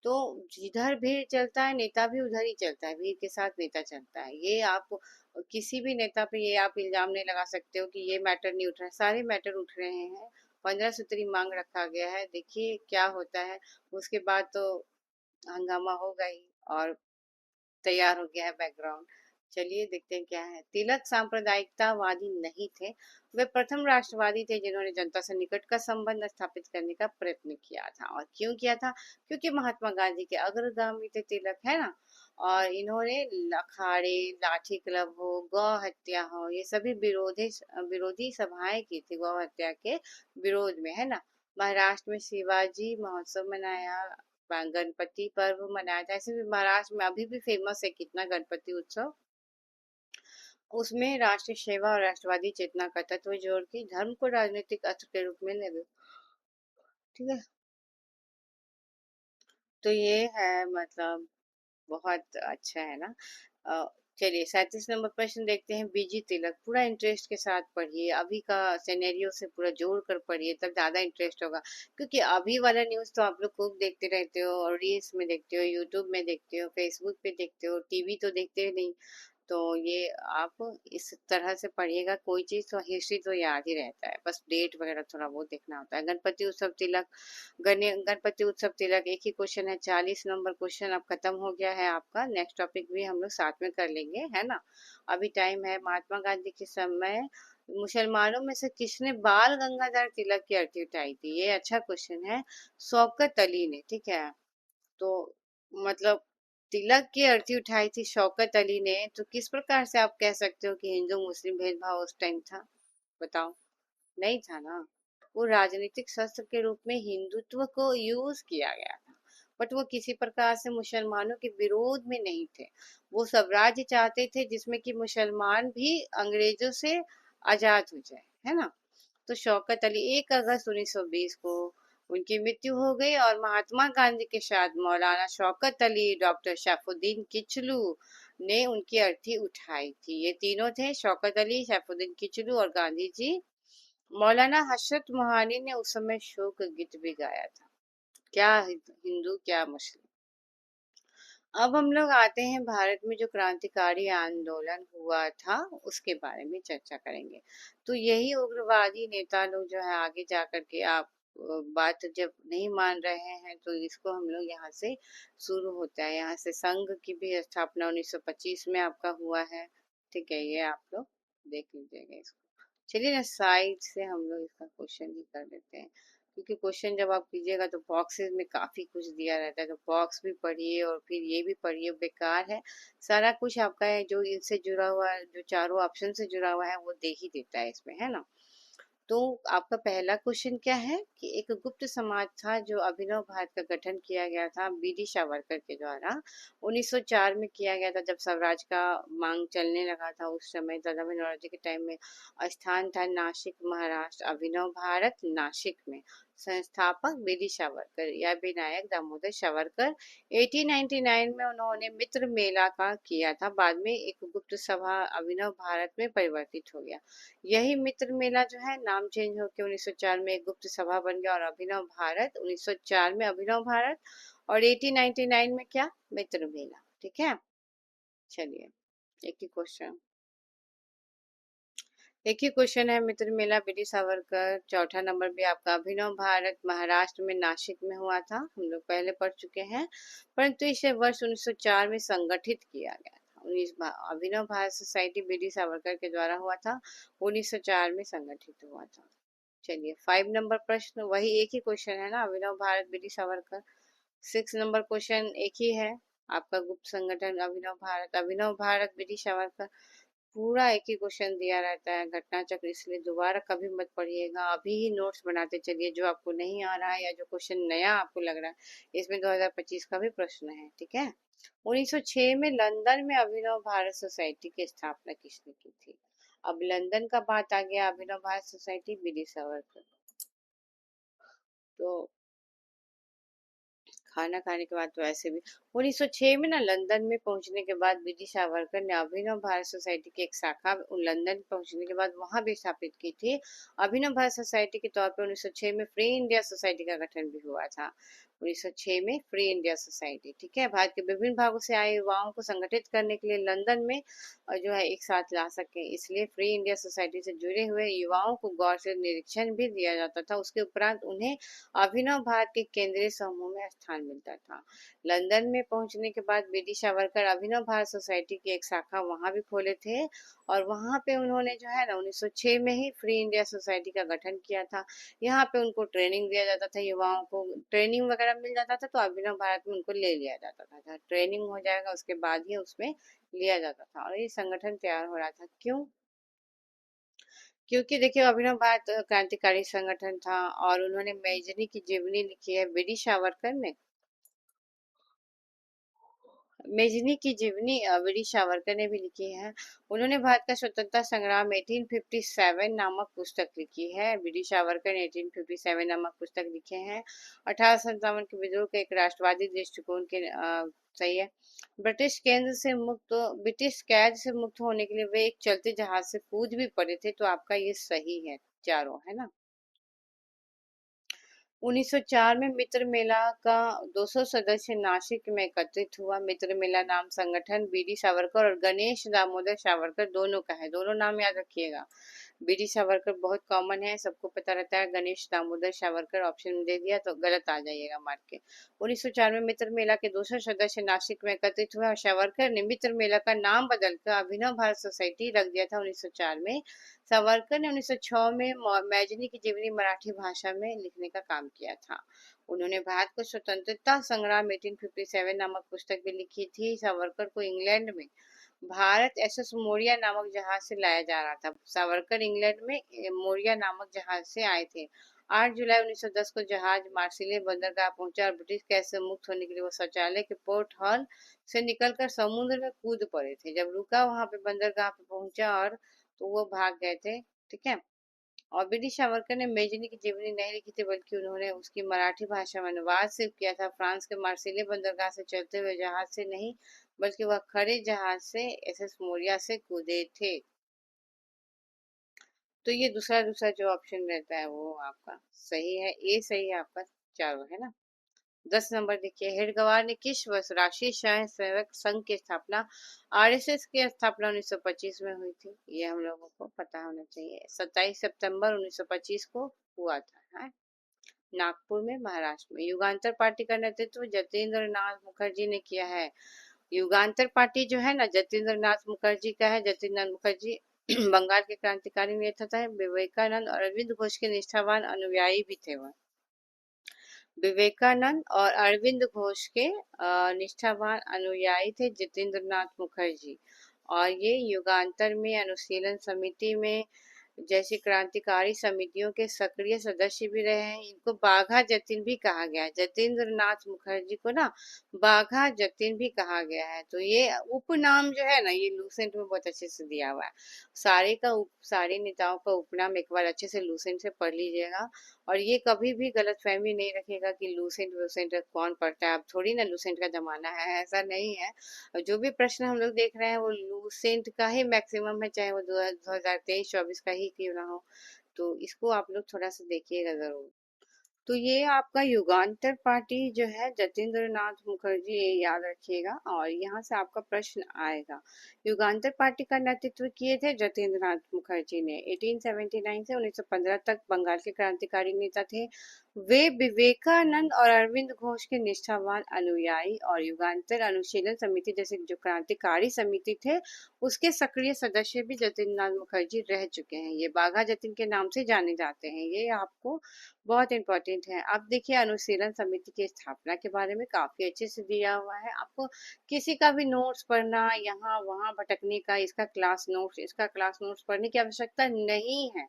तो जिधर भीड़ चलता है नेता भी उधर ही चलता है, भीड़ के साथ नेता चलता है। ये आप किसी भी नेता पे ये आप इल्जाम नहीं लगा सकते हो कि ये मैटर नहीं उठ रहा है, सारे मैटर उठ रहे हैं। 15 सूत्री मांग रखा गया है, देखिए क्या होता है। उसके बाद तो हंगामा होगा ही, और तैयार हो गया है बैकग्राउंड। चलिए देखते हैं क्या है। तिलक सांप्रदायिकतावादी नहीं थे, वे प्रथम राष्ट्रवादी थे जिन्होंने जनता से निकट का संबंध स्थापित करने का प्रयत्न किया था। और क्यों किया था? क्योंकि महात्मा गांधी के अग्रगामी थे तिलक, है ना। और इन्होंने अखाड़े, लाठी क्लब हो, गौ हत्या हो, ये सभी विरोधी सभाएं की थी गौ हत्या के विरोध में, है ना। महाराष्ट्र में शिवाजी महोत्सव मनाया, गणपति पर्व मनाया था। ऐसे भी महाराष्ट्र में अभी भी फेमस है कितना गणपति उत्सव। उसमें राष्ट्रीय सेवा और राष्ट्रवादी चेतना का तत्व जोड़ के धर्म को राजनीतिक अस्त्र के रूप में ले गए। ठीक है, तो ये है, मतलब बहुत अच्छा है ना। अ, चलिए 37 नंबर प्रश्न देखते हैं। बीजी तिलक, पूरा इंटरेस्ट के साथ पढ़िए, अभी का सिनेरियो से पूरा जोड़ कर पढ़िए, तब ज्यादा इंटरेस्ट होगा। क्योंकि अभी वाला न्यूज तो आप लोग खूब देखते रहते हो, और रील्स में देखते हो, यूट्यूब में देखते हो, फेसबुक पे देखते हो, टीवी तो देखते ही नहीं। तो ये आप इस तरह से पढ़िएगा, कोई चीज तो हिस्ट्री तो याद ही रहता है, बस डेट वगैरह थोड़ा बहुत देखना होता है। गणपति उत्सव तिलक, गणपति उत्सव तिलक एक ही क्वेश्चन है, 40 नंबर क्वेश्चन अब खत्म हो गया है आपका। नेक्स्ट टॉपिक भी हम लोग साथ में कर लेंगे, है ना। अभी टाइम है। महात्मा गांधी के समय मुसलमानों में से किसने बाल गंगाधर तिलक की अर्थी उठाई थी? ये अच्छा क्वेश्चन है। शौकत अली ने, ठीक है। तो मतलब तिलक की अर्थी उठाई थी शौकत अली ने, तो किस प्रकार से आप कह सकते हो कि हिंदू मुस्लिम भेदभाव उस टाइम था? बताओ। नहीं था ना। वो राजनीतिक शस्त्र के रूप में हिंदुत्व को यूज किया गया था, बट वो किसी प्रकार से मुसलमानों के विरोध में नहीं थे। वो स्वराज्य चाहते थे जिसमें कि मुसलमान भी अंग्रेजों से आजाद हो जाए, है ना। तो शौकत अली 1 अगस्त 1920 को उनकी मृत्यु हो गई, और महात्मा गांधी के साथ मौलाना शौकत अली, डॉक्टर शैफुद्दीन किचलू ने उनकी अर्थी उठाई थी। ये तीनों थे, शौकत अली, शैफुद्दीन किचलू और गांधी जी। मौलाना हशरत मोहानी ने उस समय शोक गीत भी गाया था। क्या हिंदू क्या मुस्लिम। अब हम लोग आते हैं भारत में जो क्रांतिकारी आंदोलन हुआ था उसके बारे में चर्चा करेंगे। तो यही उग्रवादी नेता लोग जो है आगे जा करके आप बात जब नहीं मान रहे हैं, तो इसको हम लोग यहाँ से शुरू होता है। यहाँ से संघ की भी स्थापना 1925 में आपका हुआ है। ठीक है, ये आप लोग देख लीजिएगा इसको। चलिए ना, साइड से हम लोग इसका क्वेश्चन ही कर लेते हैं, क्योंकि क्वेश्चन जब आप कीजिएगा तो बॉक्सेस में काफी कुछ दिया रहता है, तो बॉक्स भी पढ़िए और फिर ये भी पढ़िए, बेकार है। सारा कुछ आपका है जो इनसे जुड़ा हुआ है, जो चारों ऑप्शन से जुड़ा हुआ है वो दे ही देता है इसमें, है ना। तो आपका पहला क्वेश्चन क्या है कि एक गुप्त समाज था जो अभिनव भारत का गठन किया गया था बीडी सावरकर के द्वारा 1904 में किया गया था, जब स्वराज का मांग चलने लगा था। उस समय दादाभाई नौरोजी के टाइम में स्थान था नासिक, महाराष्ट्र। अभिनव भारत नासिक में। संस्थापक बीडी सावरकर या विनायक दामोदर सावरकर। 1899 में उन्होंने मित्र मेला का किया था, बाद में एक गुप्त सभा अभिनव भारत में परिवर्तित हो गया। यही मित्र मेला जो है नाम चेंज होकर 1904 में एक गुप्त सभा बन गया, और अभिनव भारत 1904 में अभिनव भारत, और 1899 में क्या, मित्र मेला। ठीक है। चलिए, एक ही क्वेश्चन एक ही क्वेश्चन है। मित्र मेला बीडी सावरकर। चौथा नंबर भी आपका अभिनव भारत महाराष्ट्र में नासिक में हुआ था, हम लोग पहले पढ़ चुके हैं, परंतु इसे वर्ष 1904 में संगठित किया गया था। अभिनव भारत सोसाइटी बीडी सावरकर के द्वारा हुआ था, 1904 में संगठित हुआ था। चलिए, 5 नंबर प्रश्न, वही एक ही क्वेश्चन है ना, Abhinav Bharat B D Savarkar. 6 number question एक ही है आपका, गुप्त संगठन अभिनव भारत बीडी सावरकर। पूरा एक ही क्वेश्चन दिया रहता है, घटना चक्र, इसलिए दोबारा कभी मत पढ़िएगा, अभी ही नोट्स बनाते चलिए। जो आपको नहीं आ रहा है या जो क्वेश्चन नया आपको लग रहा है, इसमें 2025 का भी प्रश्न है, ठीक है। 1906 में लंदन में अभिनव भारत सोसाइटी की स्थापना किसने की थी? अब लंदन का बात आ गया, अभिनव भारत सोसाइटी बीडी सावरकर। तो खाना खाने के बाद तो ऐसे भी 1906 में ना लंदन में पहुंचने के बाद बीडी सावरकर ने अभिनव भारत सोसाइटी की एक शाखा लंदन पहुंचने के बाद वहां भी स्थापित की थी। अभिनव भारत सोसाइटी के तौर पर 1906 में फ्री इंडिया सोसाइटी का गठन भी हुआ था। 1906 में फ्री इंडिया सोसाइटी, ठीक है। भारत के विभिन्न भागों से आए युवाओं को संगठित करने के लिए लंदन में जो है एक साथ ला सके, इसलिए फ्री इंडिया सोसाइटी से जुड़े हुए युवाओं को गौर से निरीक्षण भी दिया जाता था। उसके उपरांत उन्हें अभिनव भारत के केंद्रीय समूह में स्थान मिलता था। लंदन में पहुंचने के बाद बीडी सावरकर अभिनव भारत सोसाइटी की एक शाखा वहां भी खोले थे, और वहां पे उन्होंने जो है ना 1906 में ही फ्री इंडिया सोसाइटी का गठन किया था। यहाँ पे उनको ट्रेनिंग दिया जाता था, युवाओं को ट्रेनिंग वगैरह मिल जाता था, तो अभिनव भारत में उनको ले लिया जाता था। ट्रेनिंग हो जाएगा उसके बाद ही उसमें लिया जाता था, और ये संगठन तैयार हो रहा था। क्यों? क्योंकि देखिए अभिनव भारत क्रांतिकारी संगठन था, और उन्होंने मेजनी की जीवनी लिखी है बीडी सावरकर ने। मेजनी की जीवनी वीर सावरकर ने भी लिखी है। उन्होंने भारत का स्वतंत्रता संग्राम 1857 नामक पुस्तक लिखी है। वीर सावरकर ने 1857 नामक पुस्तक लिखे हैं। 1857 के विद्रोह के एक राष्ट्रवादी दृष्टिकोण के सही है। ब्रिटिश कैद से मुक्त होने के लिए वे एक चलते जहाज से कूद भी पड़े थे, तो आपका ये सही है चारों, है ना। 1904 में मित्र मेला का 200 सदस्य नासिक में एकत्रित हुआ। मित्र मेला नाम संगठन बीडी सावरकर और गणेश दामोदर सावरकर दोनों का है, दोनों नाम याद रखिएगा। बीडी सावरकर बहुत कॉमन है, सबको पता रहता है। गणेश दामोदर सावरकर ऑप्शन में दे दिया तो गलत आ जाइएगा मार के। 1904 में मित्र मेला के 200 सदस्य नासिक में एकत्रित हुए और सावरकर ने मित्र मेला का नाम बदलकर अभिनव भारत सोसाइटी रख दिया था 1904 में। सावरकर ने 1906 में मैजनी की जीवनी मराठी भाषा में लिखने का काम किया था। उन्होंने भारत को स्वतंत्रता संग्राम 1857 नामक पुस्तक भी लिखी थी। सावरकर को इंग्लैंड में भारत एसएस मोरिया नामक जहाज से लाया जा रहा था। सावरकर इंग्लैंड में मोरिया नामक जहाज से आए थे। 8 जुलाई 1910 को जहाज मार्सिले बंदरगाह पहुंचा और ब्रिटिश कैद से मुक्त होने के लिए वो शौचालय के पोर्ट हॉल से निकलकर समुद्र में कूद पड़े थे। जब रुका वहां पे बंदरगाह पे पहुंचा और तो वो भाग गए थे। ठीक है। और ब्रिटिश सावरकर ने मेजनी की जीवनी नहीं लिखी थी, बल्कि उन्होंने उसकी मराठी भाषा में अनुवाद सिर्फ किया था। फ्रांस के मार्सिले बंदरगाह से चलते हुए जहाज से नहीं, बल्कि वह खड़े जहाज से एसएस मोरिया से कूदे थे। तो ये दूसरा दूसरा जो ऑप्शन रहता है वो आपका सही है, ए सही है आपका, चारों है ना। 10 नंबर देखिए, हेडगवार ने किस वर्ष राष्ट्रीय स्वयं सेवक संघ की स्थापना, आरएसएस की स्थापना 1925 में हुई थी। ये हम लोगों को पता होना चाहिए। 27 सितंबर 1925 को हुआ था, है? नागपुर में, महाराष्ट्र में। युगांतर पार्टी का नेतृत्व जतेंद्र नाथ मुखर्जी ने किया है। युगांतर पार्टी जो है ना, जतेंद्र नाथ मुखर्जी का है। जतेंद्र नाथ मुखर्जी बंगाल के क्रांतिकारी नेता था। विवेकानंद और अरविंद घोष के निष्ठावान अनुयायी भी थे वह। विवेकानंद और अरविंद घोष के निष्ठावान अनुयायी थे जतेंद्र नाथ मुखर्जी। और ये युगांतर में, अनुशीलन समिति में जैसी क्रांतिकारी समितियों के सक्रिय सदस्य भी रहे हैं। इनको बाघा जतिन भी कहा गया है। जतेंद्र नाथ मुखर्जी को ना बाघा जतिन भी कहा गया है। तो ये उपनाम जो है ना, ये लूसेंट में बहुत अच्छे से दिया हुआ है। सारे नेताओं का उपनाम एक बार अच्छे से लूसेंट से पढ़ लीजिएगा। और ये कभी भी गलतफहमी नहीं रखेगा कि लूसेंट वूसेंट कौन पढ़ता है। अब थोड़ी ना लूसेंट का जमाना है, ऐसा नहीं है। और जो भी प्रश्न हम लोग देख रहे हैं वो लूसेंट का ही मैक्सिमम है, चाहे वो 2023-24 का ही क्यों ना हो। तो इसको आप लोग थोड़ा सा देखिएगा जरूर। तो ये आपका युगांतर पार्टी जो है जतेंद्र नाथ मुखर्जी, ये याद रखिएगा। और यहाँ से आपका प्रश्न आएगा, युगांतर पार्टी का नेतृत्व किए थे जतेंद्र नाथ मुखर्जी ने। 1879 से 1915 तक बंगाल के क्रांतिकारी नेता थे। वे विवेकानंद और अरविंद घोष के निष्ठावान अनुयायी और युगांतर अनुशीलन समिति जैसे जो क्रांतिकारी समिति थे उसके सक्रिय सदस्य भी जतेंद्र नाथ मुखर्जी रह चुके हैं। ये बाघा जतिन के नाम से जाने जाते हैं। ये आपको बहुत इंपॉर्टेंट है। अब देखिए, अनुशीलन समिति की स्थापना के बारे में काफी अच्छे से दिया हुआ है। आपको किसी का भी नोट्स पढ़ना, यहाँ वहाँ भटकने का, इसका क्लास नोट्स, इसका क्लास नोट्स पढ़ने की आवश्यकता नहीं है,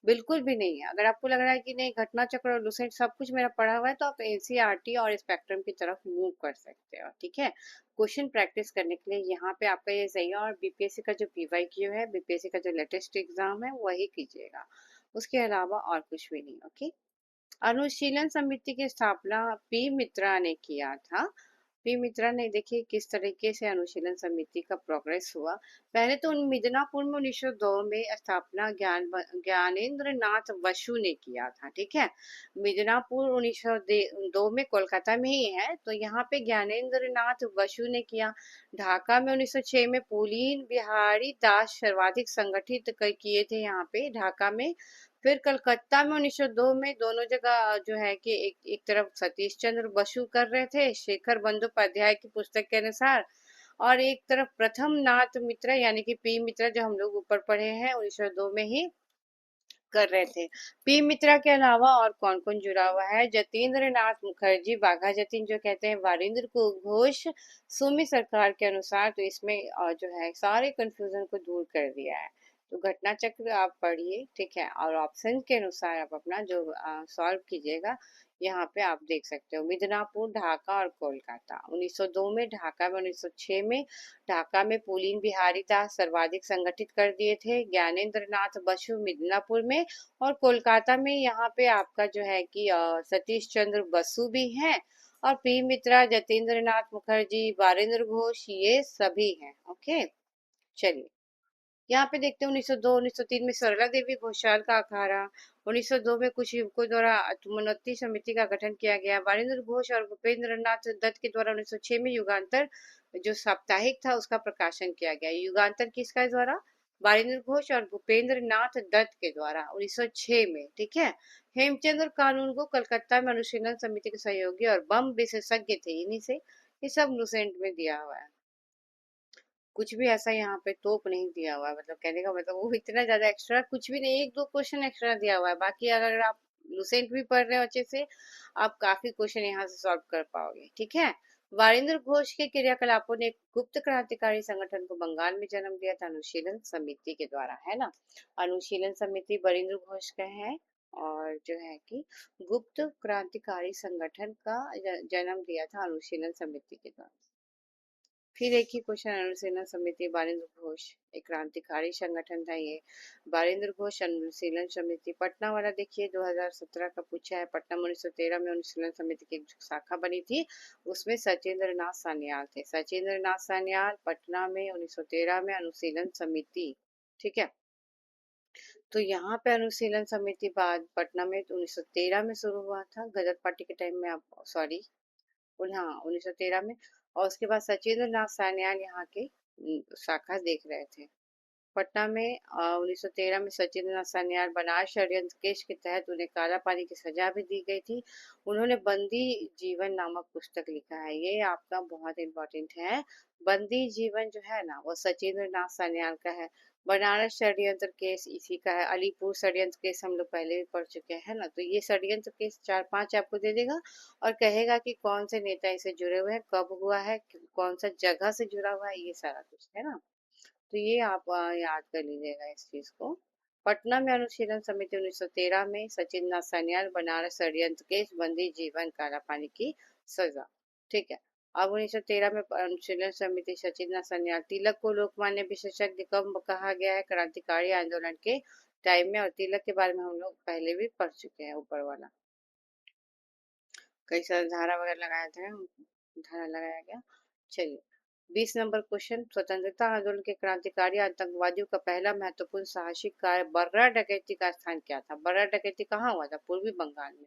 बिल्कुल भी नहीं है। अगर आपको लग रहा है कि नहीं, घटना चक्र और लूसेंट सब कुछ मेरा पढ़ा हुआ है, तो आप एनसीईआरटी और स्पेक्ट्रम की तरफ मूव कर सकते हो। ठीक है। क्वेश्चन प्रैक्टिस करने के लिए यहाँ पे आपका ये सही है। और बीपीएससी का जो पीवाईक्यू है, बीपीएससी का जो लेटेस्ट एग्जाम है, वही कीजिएगा। उसके अलावा और कुछ भी नहीं। ओके। अनुशीलन समिति की स्थापना पी मित्रा ने किया था। पी मित्रा ने, देखिए किस तरीके से अनुशीलन समिति का प्रोग्रेस हुआ। पहले तो मिदनापुर में 1902 में स्थापना ज्ञानेंद्र नाथ बसु ने किया था। ठीक है। मिदनापुर 1902 में कोलकाता में ही है, तो यहाँ पे ज्ञानेंद्र नाथ बसु ने किया। ढाका में 1906 में पुलीन बिहारी दास सर्वाधिक संगठित किए थे यहाँ पे ढाका में। फिर कलकत्ता में 1902 में, दोनों जगह जो है कि एक तरफ सतीश चंद्र बसु कर रहे थे शेखर बंदोपाध्याय की पुस्तक के अनुसार, और एक तरफ प्रथम नाथ मित्रा यानी कि पी मित्रा जो हम लोग ऊपर पढ़े हैं 1902 में ही कर रहे थे। पी मित्रा के अलावा और कौन कौन जुड़ा हुआ है? जतेंद्र नाथ मुखर्जी, बाघा जतीन जो कहते हैं, वारिंद्र को घोष, सुमी सरकार के अनुसार। तो इसमें जो है सारे कंफ्यूजन को दूर कर दिया है। तो घटना चक्र आप पढ़िए। ठीक है। और ऑप्शन के अनुसार आप अपना जो सॉल्व कीजिएगा। यहाँ पे आप देख सकते हो मिदनापुर, ढाका और कोलकाता। 1902 में ढाका में, 1906 में ढाका में पुलीन बिहारी दास सर्वाधिक संगठित कर दिए थे। ज्ञानेंद्र नाथ बसु मिदनापुर में, और कोलकाता में यहाँ पे आपका जो है कि सतीश चंद्र बसु भी हैं, और पी मित्रा, जतेंद्र नाथ मुखर्जी, वारेंद्र घोष, ये सभी हैं। ओके। चलिए। यहाँ पे देखते हैं 1902 1903 में सरला देवी घोषाल का अखाड़ा, 1902 में कुछ युवकों द्वारा आत्मोन्नति समिति का गठन किया गया, वारिंद्र घोष और भूपेंद्र नाथ दत्त के द्वारा 1906 में युगांतर जो साप्ताहिक था उसका प्रकाशन किया गया। युगांतर किसका द्वारा? वारिंद्र घोष और भूपेंद्र नाथ दत्त के द्वारा 1906 में, ठीक है। हेमचंद और कानून को कलकत्ता में अनुशीलन समिति के सहयोगी और बम विशेषज्ञ थे, इन्हीं से ये सब लुसेंट में दिया हुआ है। कुछ भी ऐसा यहाँ पे तोप नहीं दिया हुआ है, मतलब कहने का मतलब वो इतना ज्यादा एक्स्ट्रा कुछ भी नहीं, एक दो क्वेश्चन एक्स्ट्रा दिया हुआ है, बाकी अगर आप लुसेंट भी पढ़ रहे हो अच्छे से, आप काफी क्वेश्चन यहाँ से सॉल्व कर पाओगे, ठीक है। वारिंद्र घोष के क्रियाकलापों ने एक गुप्त क्रांतिकारी संगठन को बंगाल में जन्म दिया था अनुशीलन समिति के द्वारा, है ना। अनुशीलन समिति वरिंद्र घोष का है, और जो है कि गुप्त क्रांतिकारी संगठन का जन्म दिया था अनुशीलन समिति के द्वारा। फिर एक ही क्वेश्चन, अनुशीलन समिति बारिंद्र घोष एक क्रांतिकारी संगठन था ये। बारिंद्र घोष अनुशीलन समिति पटना वाला देखिए 2017 का पूछा है। पटना में 1913 में अनुशीलन समिति की एक शाखा बनी थी, उसमें सचिंद्र नाथ सान्याल थे। सचिंद्र नाथ सान्याल पटना में 1913 में अनुशीलन समिति, ठीक है। तो यहाँ पे अनुशीलन समिति बाद पटना में 1913 में शुरू हुआ था, गदर पार्टी के टाइम में, आप सॉरी, हाँ 1913 में। और उसके बाद सचिंद्र नाथ सान्याल यहाँ के शाखा देख रहे थे। पटना में 1913 में सचिंद्र नाथ सान्याल बनारस षड्यंत्र केस के तहत उन्हें काला पानी की सजा भी दी गई थी। उन्होंने बंदी जीवन नामक पुस्तक लिखा है, ये आपका बहुत इंपॉर्टेंट है। बंदी जीवन जो है ना वो सचिंद्र नाथ सान्याल का है। बनारस षड्यंत्र केस इसी का है। अलीपुर षड्यंत्र केस हम लोग पहले भी पढ़ चुके हैं ना, तो ये षड्यंत्र केस चार पांच आपको दे देगा और कहेगा कि कौन से नेता इसे जुड़े हुए हैं, कब हुआ है, कौन सा जगह से जुड़ा हुआ है, ये सारा कुछ है ना। तो ये आप याद कर लीजिएगा इस चीज को। पटना में अनुशीलन समिति 1913 में सचिन नाथ सान्याल बनारस षड्यंत्र केस बंदी जीवन काला पानी की सजा, ठीक है। अब 1913 में अनुशीलन समिति सचिन नाथ सान्याल तिलक को लोकमान्य विशेषज्ञ कब कहा गया है? क्रांतिकारी आंदोलन के टाइम में, और तिलक के बारे में हम लोग पहले भी पढ़ चुके हैं, ऊपर वाला कई सारे धारा वगैरह लगाया था, धारा लगाया गया। चलिए 20 नंबर क्वेश्चन, स्वतंत्रता आंदोलन के क्रांतिकारी आतंकवादियों का पहला महत्वपूर्ण साहसिक कार्य बर्रा डकैती का स्थान क्या था? बर्रा डकैती कहाँ हुआ था? पूर्वी बंगाल में।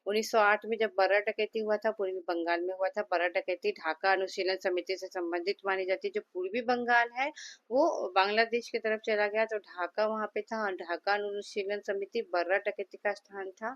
1908 में जब बर्रा डकैती हुआ था पूर्वी बंगाल में हुआ था। बर्रा डकैती ढाका अनुशीलन समिति से संबंधित मानी जाती है। जो पूर्वी बंगाल है वो बांग्लादेश की तरफ चला गया, तो ढाका वहां पे था। ढाका अनुशीलन समिति बर्रा डकैती का स्थान था।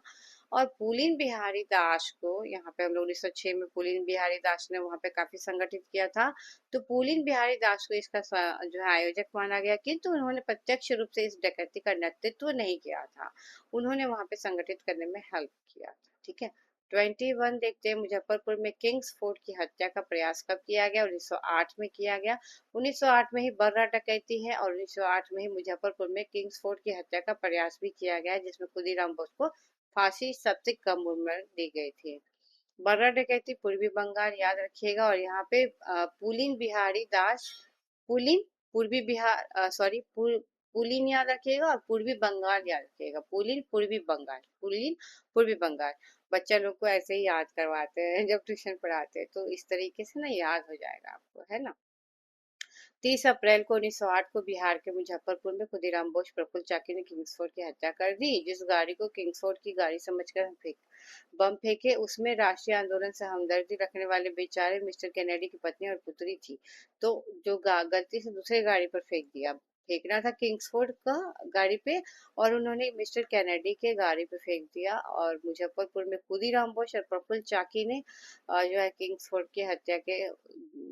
और पुलिन बिहारी दास को यहाँ पे हम लोग 1906 में पुलिन बिहारी दास ने वहाँ पे काफी संगठित किया था। तो पुलिन बिहारी दास को इसका जो है आयोजक माना गया, किंतु उन्होंने प्रत्यक्ष रूप से इस डकैती का नेतृत्व नहीं किया था, उन्होंने वहाँ पे संगठित करने में हेल्प किया था, ठीक है। 21 देखते हैं, मुजफ्फरपुर में किंग्स फोर्ट की हत्या का प्रयास कब किया गया? 1908 में किया गया। 1908 में ही बर्रा डकैती है और 1908 में ही मुजफ्फरपुर में किंग्स फोर्ट की हत्या का प्रयास भी किया गया, जिसमें खुदीराम बोस को फांसी सबसे कम उम्र में दी गई थी। बर्रा डकैती पूर्वी बंगाल याद रखिएगा। और यहाँ पे पुलिन बिहारी दास, पुलिन पूर्वी बिहार, सॉरी पुलिन याद रखिएगा और पूर्वी बंगाल याद रखिएगा। पुलिन पूर्वी बंगाल, पुलिन पूर्वी बंगाल। बच्चा लोग को ऐसे ही याद करवाते हैं जब ट्यूशन पढ़ाते हैं, तो इस तरीके से ना याद हो जाएगा आपको, है ना। 30 अप्रैल को 1908 को बिहार के मुजफ्फरपुर में खुदीराम बोस प्रफुल्ल चाकी ने किंग्सफोर्ड की हत्या कर दी। जिस गाड़ी को किंग्सफोर्ड की गाड़ी समझकर बम फेंके, उसमें राष्ट्रीय आंदोलन से हमदर्दी रखने वाले बेचारे मिस्टर कैनेडी की पत्नी और पुत्री थी। तो जो गलती से दूसरे गाड़ी पर फेंक दिया, फेंकना था किंग्सफोर्ड का गाड़ी पे, और उन्होंने मिस्टर कैनेडी के गाड़ी पे फेंक दिया। और मुजफ्फरपुर में खुदीराम बोस और प्रफुल्ल चाकी ने जो है किंग्सफोर्ड की हत्या के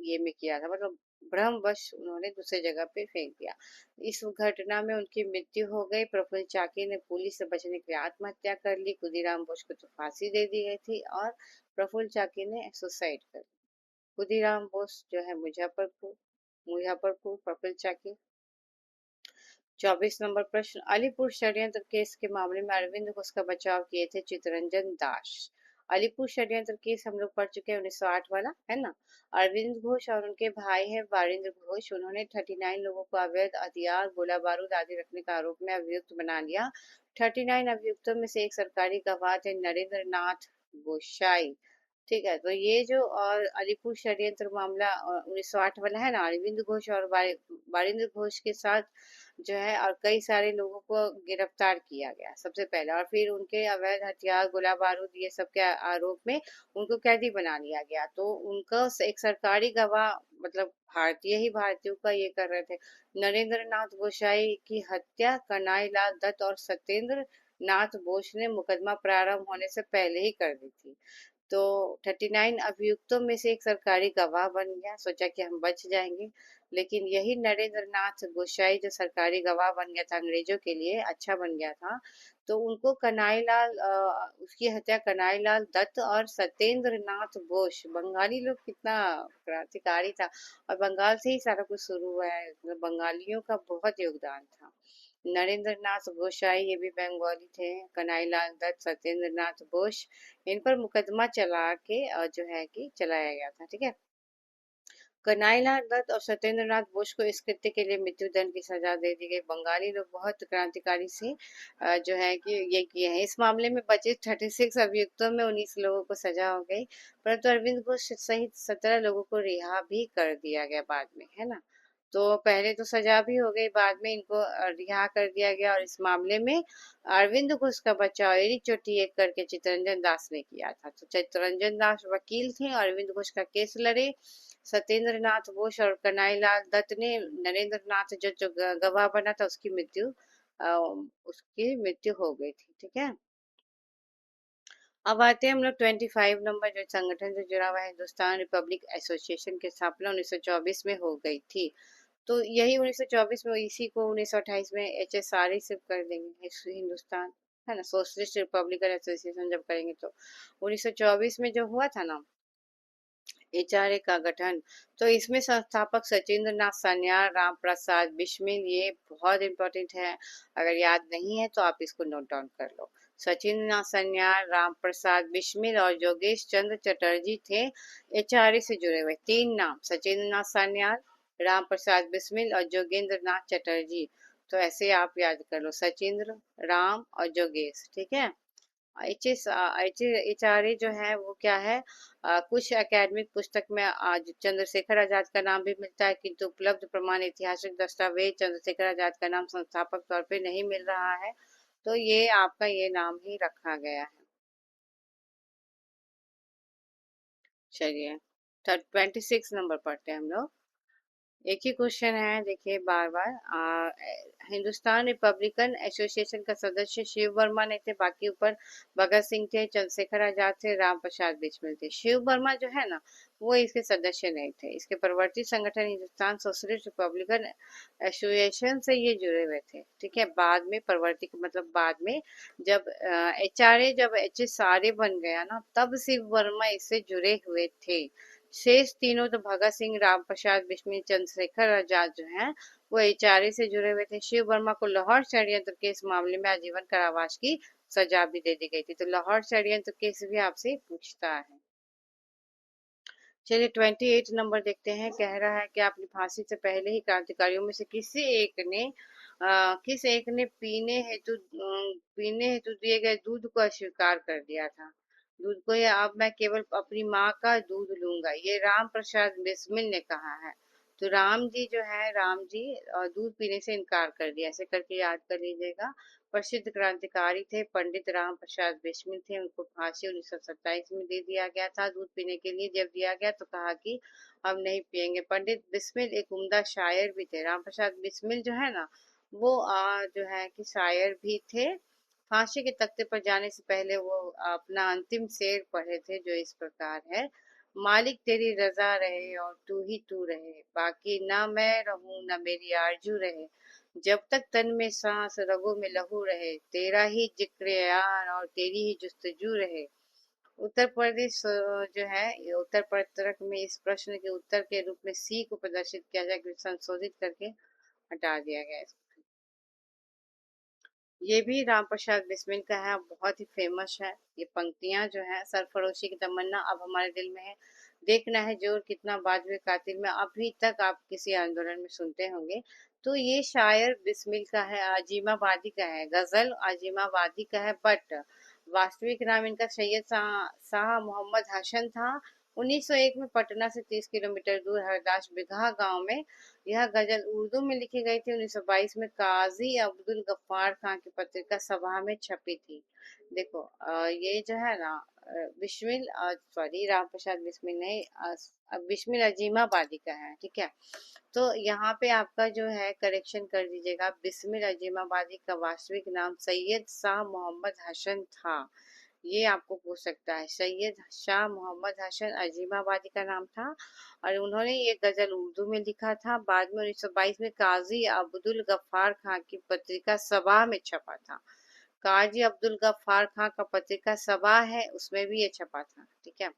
ये में किया था, मतलब भ्रमवश उन्होंने दूसरी जगह पे फेंक दिया। इस घटना में उनकी मृत्यु हो गई। प्रफुल्ल चाकी ने पुलिस से बचने के लिए आत्महत्या कर ली। खुदीराम बोस को तो फांसी दे दी गई थी और प्रफुल्ल चाकी ने सुसाइड कर ली। खुदीराम बोस जो है मुजफ्फरपुर, मुजफ्फरपुर प्रफुल्ल चाकी। 24 नंबर प्रश्न, अलीपुर षड्यंत्र केस के मामले में अरविंद घोष का बचाव किए थे चितरंजन दास। अलीपुर षड्यंत्र केस हम लोग पढ़ चुके हैं 1908 वाला, है ना। अरविंद घोष और उनके भाई है वारिंद्र घोष, उन्होंने 39 लोगों को अवैध हथियार गोला बारूद आदि रखने का आरोप में अभियुक्त बना लिया। 39 अभियुक्तों में से एक सरकारी गवाह थे नरेंद्र नाथ गोसाई। ठीक है, तो ये जो और अलीपुर षड्यंत्र मामला 1908 वाला है ना, अरविंद घोष और बारिंद्र घोष के साथ जो है, और कई सारे लोगों को गिरफ्तार किया गया सबसे पहले, और फिर उनके अवैध हथियार, गोला बारूद, ये सब के आरोप में उनको कैदी बना लिया गया। तो उनका एक सरकारी गवाह, मतलब भारतीय ही भारतीयों का ये कर रहे थे, नरेंद्र नाथ गोसाई की हत्या कन्हैया लाल दत्त और सत्येंद्र नाथ बोस ने मुकदमा प्रारंभ होने से पहले ही कर दी थी। तो 39 अभियुक्तों में से एक सरकारी गवाह बन गया, सोचा कि हम बच जाएंगे। लेकिन यही नरेंद्र नाथ गोसाई जो सरकारी गवाह बन गया था अंग्रेजों के लिए, अच्छा बन गया था, तो उनको उसकी हत्या कन्हैया लाल दत्त और सत्येंद्र नाथ बोस, बंगाली लोग, कितना क्रांतिकारी था। और बंगाल से ही सारा कुछ शुरू हुआ है, मतलब बंगालियों का बहुत योगदान था। नरेंद्र नाथ गोसाई ये भी बंगाली थे, कन्हैया लाल दत्त, सत्येंद्र नाथ बोस, इन पर मुकदमा चला के जो है कि चलाया गया था। ठीक है, कन्हैया दत्त और सत्येंद्र नाथ बोस को इस कृत्य के लिए मृत्यु दंड की सजा दे दी गई। बंगाली लोग बहुत क्रांतिकारी से जो है कि ये किए हैं। इस मामले में बचे 36 अभियुक्तों में 19 लोगों को सजा हो गई, परंतु अरविंद घोष सहित 17 लोगों को रिहा भी कर दिया गया बाद में, है ना। तो पहले तो सजा भी हो गई, बाद में इनको रिहा कर दिया गया। और इस मामले में अरविंद घोष का बचाव एरी चोटी एक करके चित्तरंजन दास ने किया था। तो चित्तरंजन दास वकील थे, अरविंद घोष का केस लड़े। सत्येंद्र नाथ बोस और कन्हैया लाल दत्त ने, नरेंद्र नाथ जो गवाह बना था, उसकी मृत्यु हो गई थी। ठीक है, अब आते हैं हम लोग 25 नंबर, जो संगठन से जुड़ा हुआ है, हिंदुस्तान रिपब्लिक एसोसिएशन की स्थापना 1924 में हो गई थी। तो यही 1924 में, इसी को 1928 में HSRE से कर देंगे, हिंदुस्तान, है ना, सोशलिस्ट रिपब्लिकन एसोसिएशन जब करेंगे तो। 1924 में जो हुआ था ना HRA का गठन, तो इसमें संस्थापक सचिंद्र नाथ सान्याल, राम प्रसाद बिस्मिल, ये बहुत इंपॉर्टेंट है, अगर याद नहीं है तो आप इसको नोट डाउन कर लो। सचिंद्र नाथ सान्याल, राम प्रसाद बिस्मिल और योगेश चंद्र चटर्जी थे HRA से जुड़े हुए। तीन नाम, सचिंद्र नाथ सान्याल, राम प्रसाद बिस्मिल और जोगेंद्र नाथ चटर्जी। तो ऐसे आप याद कर लो, सचिंद्र, राम और जोगेश। ठीक है, HRA जो है वो क्या है, कुछ एकेडमिक पुस्तक में आज चंद्रशेखर आजाद का नाम भी मिलता है, किंतु उपलब्ध प्रमाण ऐतिहासिक दस्तावेज चंद्रशेखर आजाद का नाम संस्थापक तौर पे नहीं मिल रहा है। तो ये आपका ये नाम ही रखा गया है। चलिए, 26 नंबर पढ़ते हैं हम लोग। एक ही क्वेश्चन है, देखिए बार बार। हिंदुस्तान रिपब्लिकन एसोसिएशन का सदस्य शिव वर्मा नहीं थे, बाकी ऊपर भगत सिंह थे, चंद्रशेखर आजाद थे, राम प्रसाद बिस्मिल थे। शिव वर्मा जो है ना, वो इसके सदस्य नहीं थे। इसके प्रवर्ती संगठन हिंदुस्तान सोशलिस्ट रिपब्लिकन एसोसिएशन से ये जुड़े हुए थे। ठीक है, बाद में प्रवर्ती मतलब बाद में जब HRA, जब HSRA बन गया ना, तब शिव वर्मा इससे जुड़े हुए थे। शेष तीनों तो भगत सिंह, राम प्रसाद बिस्मिल, चंद्रशेखर आजाद जो हैं, वो HRA से जुड़े हुए थे। शिव वर्मा को लाहौर षड्यंत्र के इस मामले में आजीवन कारावास की सजा भी दे दी गई थी। तो लाहौर षड्यंत्र केस भी आपसे पूछता है। चलिए, 28 नंबर देखते हैं। कह रहा है कि आपने फांसी से पहले ही क्रांतिकारियों में से किस एक ने पीने हेतु दिए गए दूध को अस्वीकार कर दिया था। दूध को, या अब मैं केवल अपनी माँ का दूध लूंगा, ये राम प्रसाद बिस्मिल ने कहा है। तो राम जी जो है, राम जी दूध पीने से इनकार कर दिया, ऐसे करके याद कर लीजिएगा। प्रसिद्ध क्रांतिकारी थे, पंडित राम प्रसाद बिस्मिल थे। उनको फांसी 1927 में दे दिया गया था। दूध पीने के लिए जब दिया गया तो कहा कि हम नहीं पियेंगे। पंडित बिस्मिल एक उम्दा शायर भी थे। राम प्रसाद बिस्मिल जो है ना, वो जो है कि शायर भी थे। फांसी के तख्ते पर जाने से पहले वो अपना अंतिम शेर पढ़े थे, जो इस प्रकार है। मालिक तेरी रजा रहे और तू रहे, बाकी ना मैं रहूं ना मेरी आरजू रहे, जब तक तन में सांस रगों में लहू रहे, तेरा ही जिक्र यार और तेरी ही जुस्तजू रहे। उत्तर प्रदेश जो है, ये उत्तर पत्रक में इस प्रश्न के उत्तर के रूप में सी को प्रदर्शित किया जाए, संशोधित करके हटा दिया गया है। ये भी राम प्रसाद बिस्मिल का है, बहुत ही फेमस है। ये पंक्तियां जो है, सरफरोशी की तमन्ना अब हमारे दिल में है, देखना है जोर कितना बाद में कातिल में, अभी तक आप किसी आंदोलन में सुनते होंगे। तो ये शायर बिस्मिल का है, आजिमाबादी का है, गजल आजिमाबादी का है। बट वास्तविक नाम इनका सैयद शाह मोहम्मद हसन था। 1901 में पटना से 30 किलोमीटर दूर हरदास बिगहा गांव में यह गजल उर्दू में लिखी गई थी। 1922 में काजी अब्दुल गफ्फार खान की पत्रिका सभा में छपी थी। देखो ये जो है ना बिस्मिल सॉरी राम प्रसाद बिस्मिल नहीं, बिस्मिल अजीमाबादी का है, ठीक है। तो यहाँ पे आपका जो है करेक्शन कर दीजिएगा, बिस्मिल अजीमाबादी का वास्तविक नाम सैयद शाह मोहम्मद हसन था। ये आपको पूछ सकता है, सैयद शाह मोहम्मद हसन अजीमाबादी का नाम था और उन्होंने ये गजल उर्दू में लिखा था। बाद में 1922 में काजी अब्दुल गफ्फार खान की पत्रिका सबा में छपा था। काजी अब्दुल गफ्फार खान का पत्रिका सबा है, उसमें भी ये छपा था, ठीक है।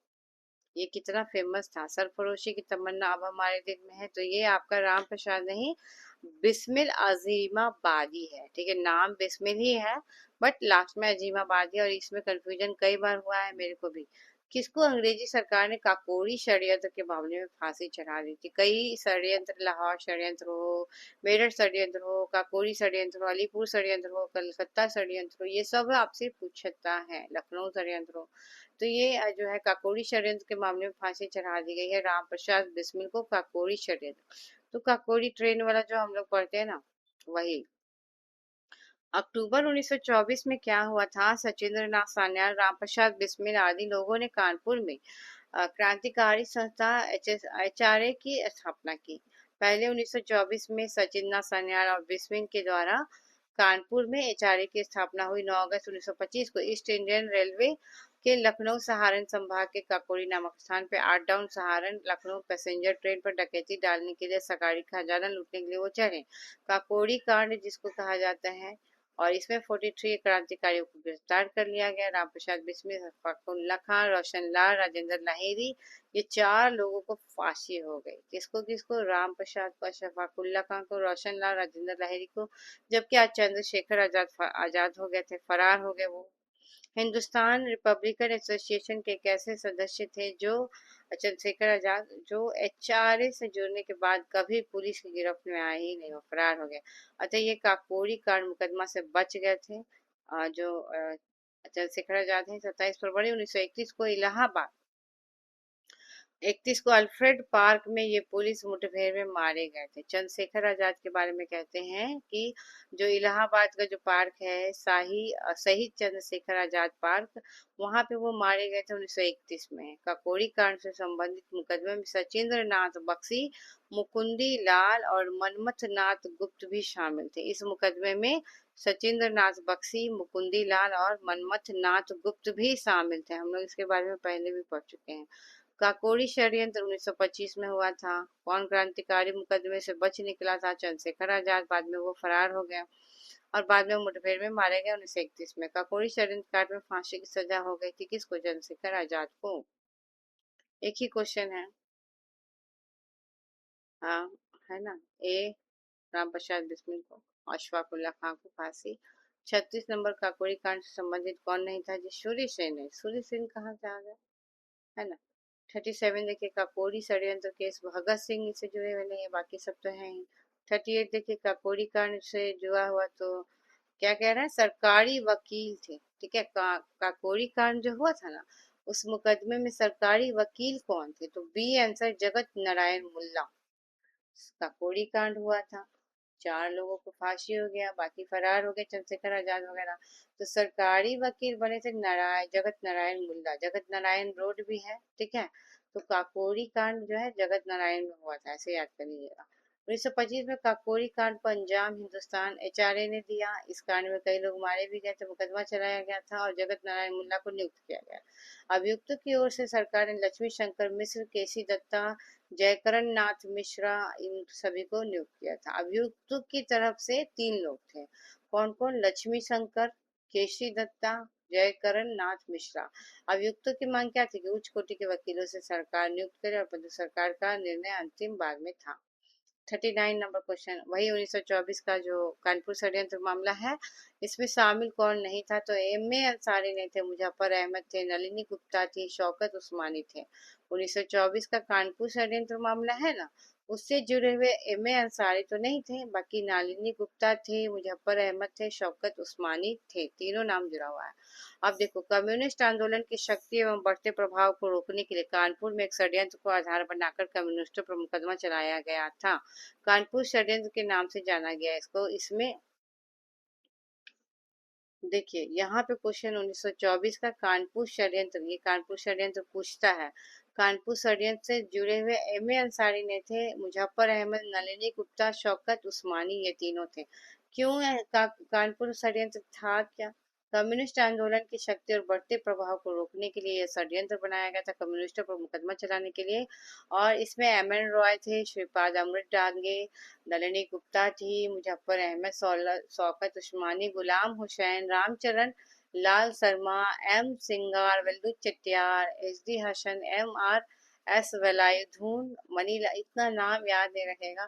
ये कितना फेमस था, सरफरोशी की तमन्ना अब हमारे दिल में है। तो ये आपका राम प्रसाद नहीं, बिस्मिल अजीमाबादी है, ठीक है। नाम बिस्मिल ही है बट लास्ट में अजीमाबादी, और इसमें कंफ्यूजन कई बार हुआ है मेरे को भी। किसको अंग्रेजी सरकार ने काकोरी षड्यंत्र के मामले में फांसी चढ़ा दी थी? कई षड्यंत्र, लाहौर षड्यंत्र हो, मेरठ षड्यंत्र हो, काकोरी षड्यंत्र हो, अलीपुर षड्यंत्र हो, कलकत्ता षड्यंत्र हो, ये सब आपसे पूछता है, लखनऊ षड्यंत्र हो। तो ये जो है काकोरी षड्यंत्र के मामले में फांसी चढ़ा दी गई है राम प्रसाद बिस्मिल को, काकोरी षड्यंत्र। तो काकोरी ट्रेन वाला जो हम लोग पढ़ते हैं ना, वही। अक्टूबर 1924 में क्या हुआ था? सचिंद्र नाथ सान्याल, राम प्रसाद बिस्मिल आदि लोगों ने कानपुर में क्रांतिकारी संस्था एचआरए की स्थापना की। पहले 1924 में सचिंद्र नाथ सान्याल और बिस्मिल के द्वारा कानपुर में एचआरए की स्थापना हुई। 9 अगस्त 1925 को ईस्ट इंडियन रेलवे के लखनऊ सहारन संभाग के काकोरी नामक स्थान पर 8 डाउन सहारन लखनऊ पैसेंजर ट्रेन पर डकैती डालने के लिए सरकारी खजाना लूटने के लिए वो चढ़े। काकोरी कांड जिसको कहा जाता है, और इसमें 43 क्रांतिकारियों को गिरफ्तार कर लिया गया। राम प्रसाद बिस्मिल, शफाकुल्ला खान, रोशन लाल, राजेंद्र लाहिरी, ये 4 लोगों को फांसी हो गई। किसको किसको? राम प्रसाद को, शफाकुल्ला खान को, रोशन लाल, राजेंद्र लाहिरी को। जबकि आज चंद्रशेखर आजाद आजाद हो गए थे, फरार हो गए वो। हिंदुस्तान रिपब्लिकन एसोसिएशन के एक ऐसे सदस्य थे जो चंद्रशेखर आजाद, जो एचआरए से जुड़ने के बाद कभी पुलिस की गिरफ्त में आए ही नहीं, वो फरार हो गए। अतः ये काकोरी कांड मुकदमा से बच गए थे। जो चंद्रशेखर आजाद हैं, 27 फरवरी 1931 को इलाहाबाद 31 को अल्फ्रेड पार्क में ये पुलिस मुठभेड़ में मारे गए थे। चंद्रशेखर आजाद के बारे में कहते हैं कि जो इलाहाबाद का जो पार्क है, शहीद चंद्रशेखर आजाद पार्क, वहां पे वो मारे गए थे 1931 में। काकोरी कांड से संबंधित मुकदमे में सचिंद्र नाथ बख्शी, मुकुंदी लाल और मनमथ नाथ गुप्त भी शामिल थे। इस मुकदमे में सचिंद्र नाथ बख्शी, मुकुंदी लाल और मनमथ नाथ गुप्त भी शामिल थे। हम लोग इसके बारे में पहले भी पढ़ चुके हैं। काकोरी षड्यंत्र 1925 में हुआ था। कौन क्रांतिकारी मुकदमे से बच निकला था? चंद्रशेखर आजाद। बाद में वो फरार हो गया और बाद में मुठभेड़ में मारे गए 1931 में। काकोरी षड्यंत्र कांड में फांसी की सजा हो गई थी किसको? चंद्रशेखर आजाद को। एक ही क्वेश्चन है, हाँ, है ना। ए राम प्रसाद बिस्मिल को, अशफाक उल्ला खां को फांसी। 36 नंबर, काकोरी कांड से संबंधित कौन नहीं था जी? सूर्य सेन है। सूर्य सेन कहाँ से आ गए, है ना। 37 देखिए, काकोरी षड्यंत्र केस भगत सिंह से जुड़े हुए नहीं है, बाकी सब तो है ही। 38 देखिए, काकोरी कांड से जुड़ा हुआ तो क्या कह रहा है? सरकारी वकील थे, ठीक है। काकोरी कांड जो हुआ था ना, उस मुकदमे में सरकारी वकील कौन थे? तो बी आंसर, जगत नारायण मुल्ला। काकोरी कांड हुआ था, 4 लोगों को फांसी हो गया, बाकी फरार हो गए, चंद्रशेखर आजाद वगैरह। तो सरकारी वकील बने थे जगत नारायण मुल्ला। जगत नारायण रोड भी है, ठीक है। तो काकोरी कांड जो है जगत नारायण में हुआ था, ऐसे याद कर लीजिएगा। 1925 में काकोरी कांड को अंजाम हिंदुस्तान एचआरए ने दिया। इस कांड में कई लोग मारे भी गए थे, मुकदमा चलाया गया था और जगत नारायण मुल्ला को नियुक्त किया गया। अभियुक्त की ओर से सरकार ने लक्ष्मी शंकर मिश्र, केसी दत्ता, जयकरण नाथ मिश्रा, इन सभी को नियुक्त किया था। अभियुक्त की तरफ से 3 लोग थे। कौन कौन? लक्ष्मी शंकर, केसी दत्ता, जयकरण नाथ मिश्रा। अभियुक्तों की मांग क्या थी? कि उच्च कोटि के वकीलों से सरकार नियुक्त करे और परंतु सरकार का निर्णय अंतिम बाद में था। 39 नंबर क्वेश्चन, वही 1924 का जो कानपुर षड्यंत्र मामला है, इसमें शामिल कौन नहीं था? तो एम ए अंसारी नहीं थे, मुजफ्फर अहमद थे, नलिनी गुप्ता थी, शौकत उस्मानी थे। 1924 का कानपुर षड्यंत्र मामला है ना, उससे जुड़े हुए एम ए अंसारी तो नहीं थे, बाकी नालिनी गुप्ता थे, मुजफ्फर अहमद थे, शौकत उस्मानी थे, तीनों नाम जुड़ा हुआ है। अब देखो, कम्युनिस्ट आंदोलन की शक्ति एवं बढ़ते प्रभाव को रोकने के लिए कानपुर में एक षड्यंत्र को आधार बनाकर कम्युनिस्टों पर मुकदमा चलाया गया था। कानपुर षड्यंत्र के नाम से जाना गया इसको। इसमें देखिए, यहाँ पे क्वेश्चन 1924 का कानपुर षड्यंत्र, ये कानपुर षड्यंत्र पूछता है। कानपुर षड्यंत्र से जुड़े हुए एम ए अंसारी ने थे, मुजफ्फर अहमद, नलिनी गुप्ता, शौकत उस्मानी, ये तीनों थे। क्यों कानपुर षड्यंत्र था क्या? कम्युनिस्ट आंदोलन की शक्ति और बढ़ते प्रभाव को रोकने के लिए यह षड्यंत्र बनाया गया था, कम्युनिस्टों पर मुकदमा चलाने के लिए। और इसमें एम एन रॉय थे, श्रीपाद अमृत डांगे, नलिनी गुप्ता थी, Muzaffar Ahmad, Shaukat Usmani, Ghulam Hussain, Ramcharan Lal Sharma, M Singaravelu Chettiar, H D Hasan, M R S Velayudhan, मनीला, इतना नाम याद नहीं रखेगा।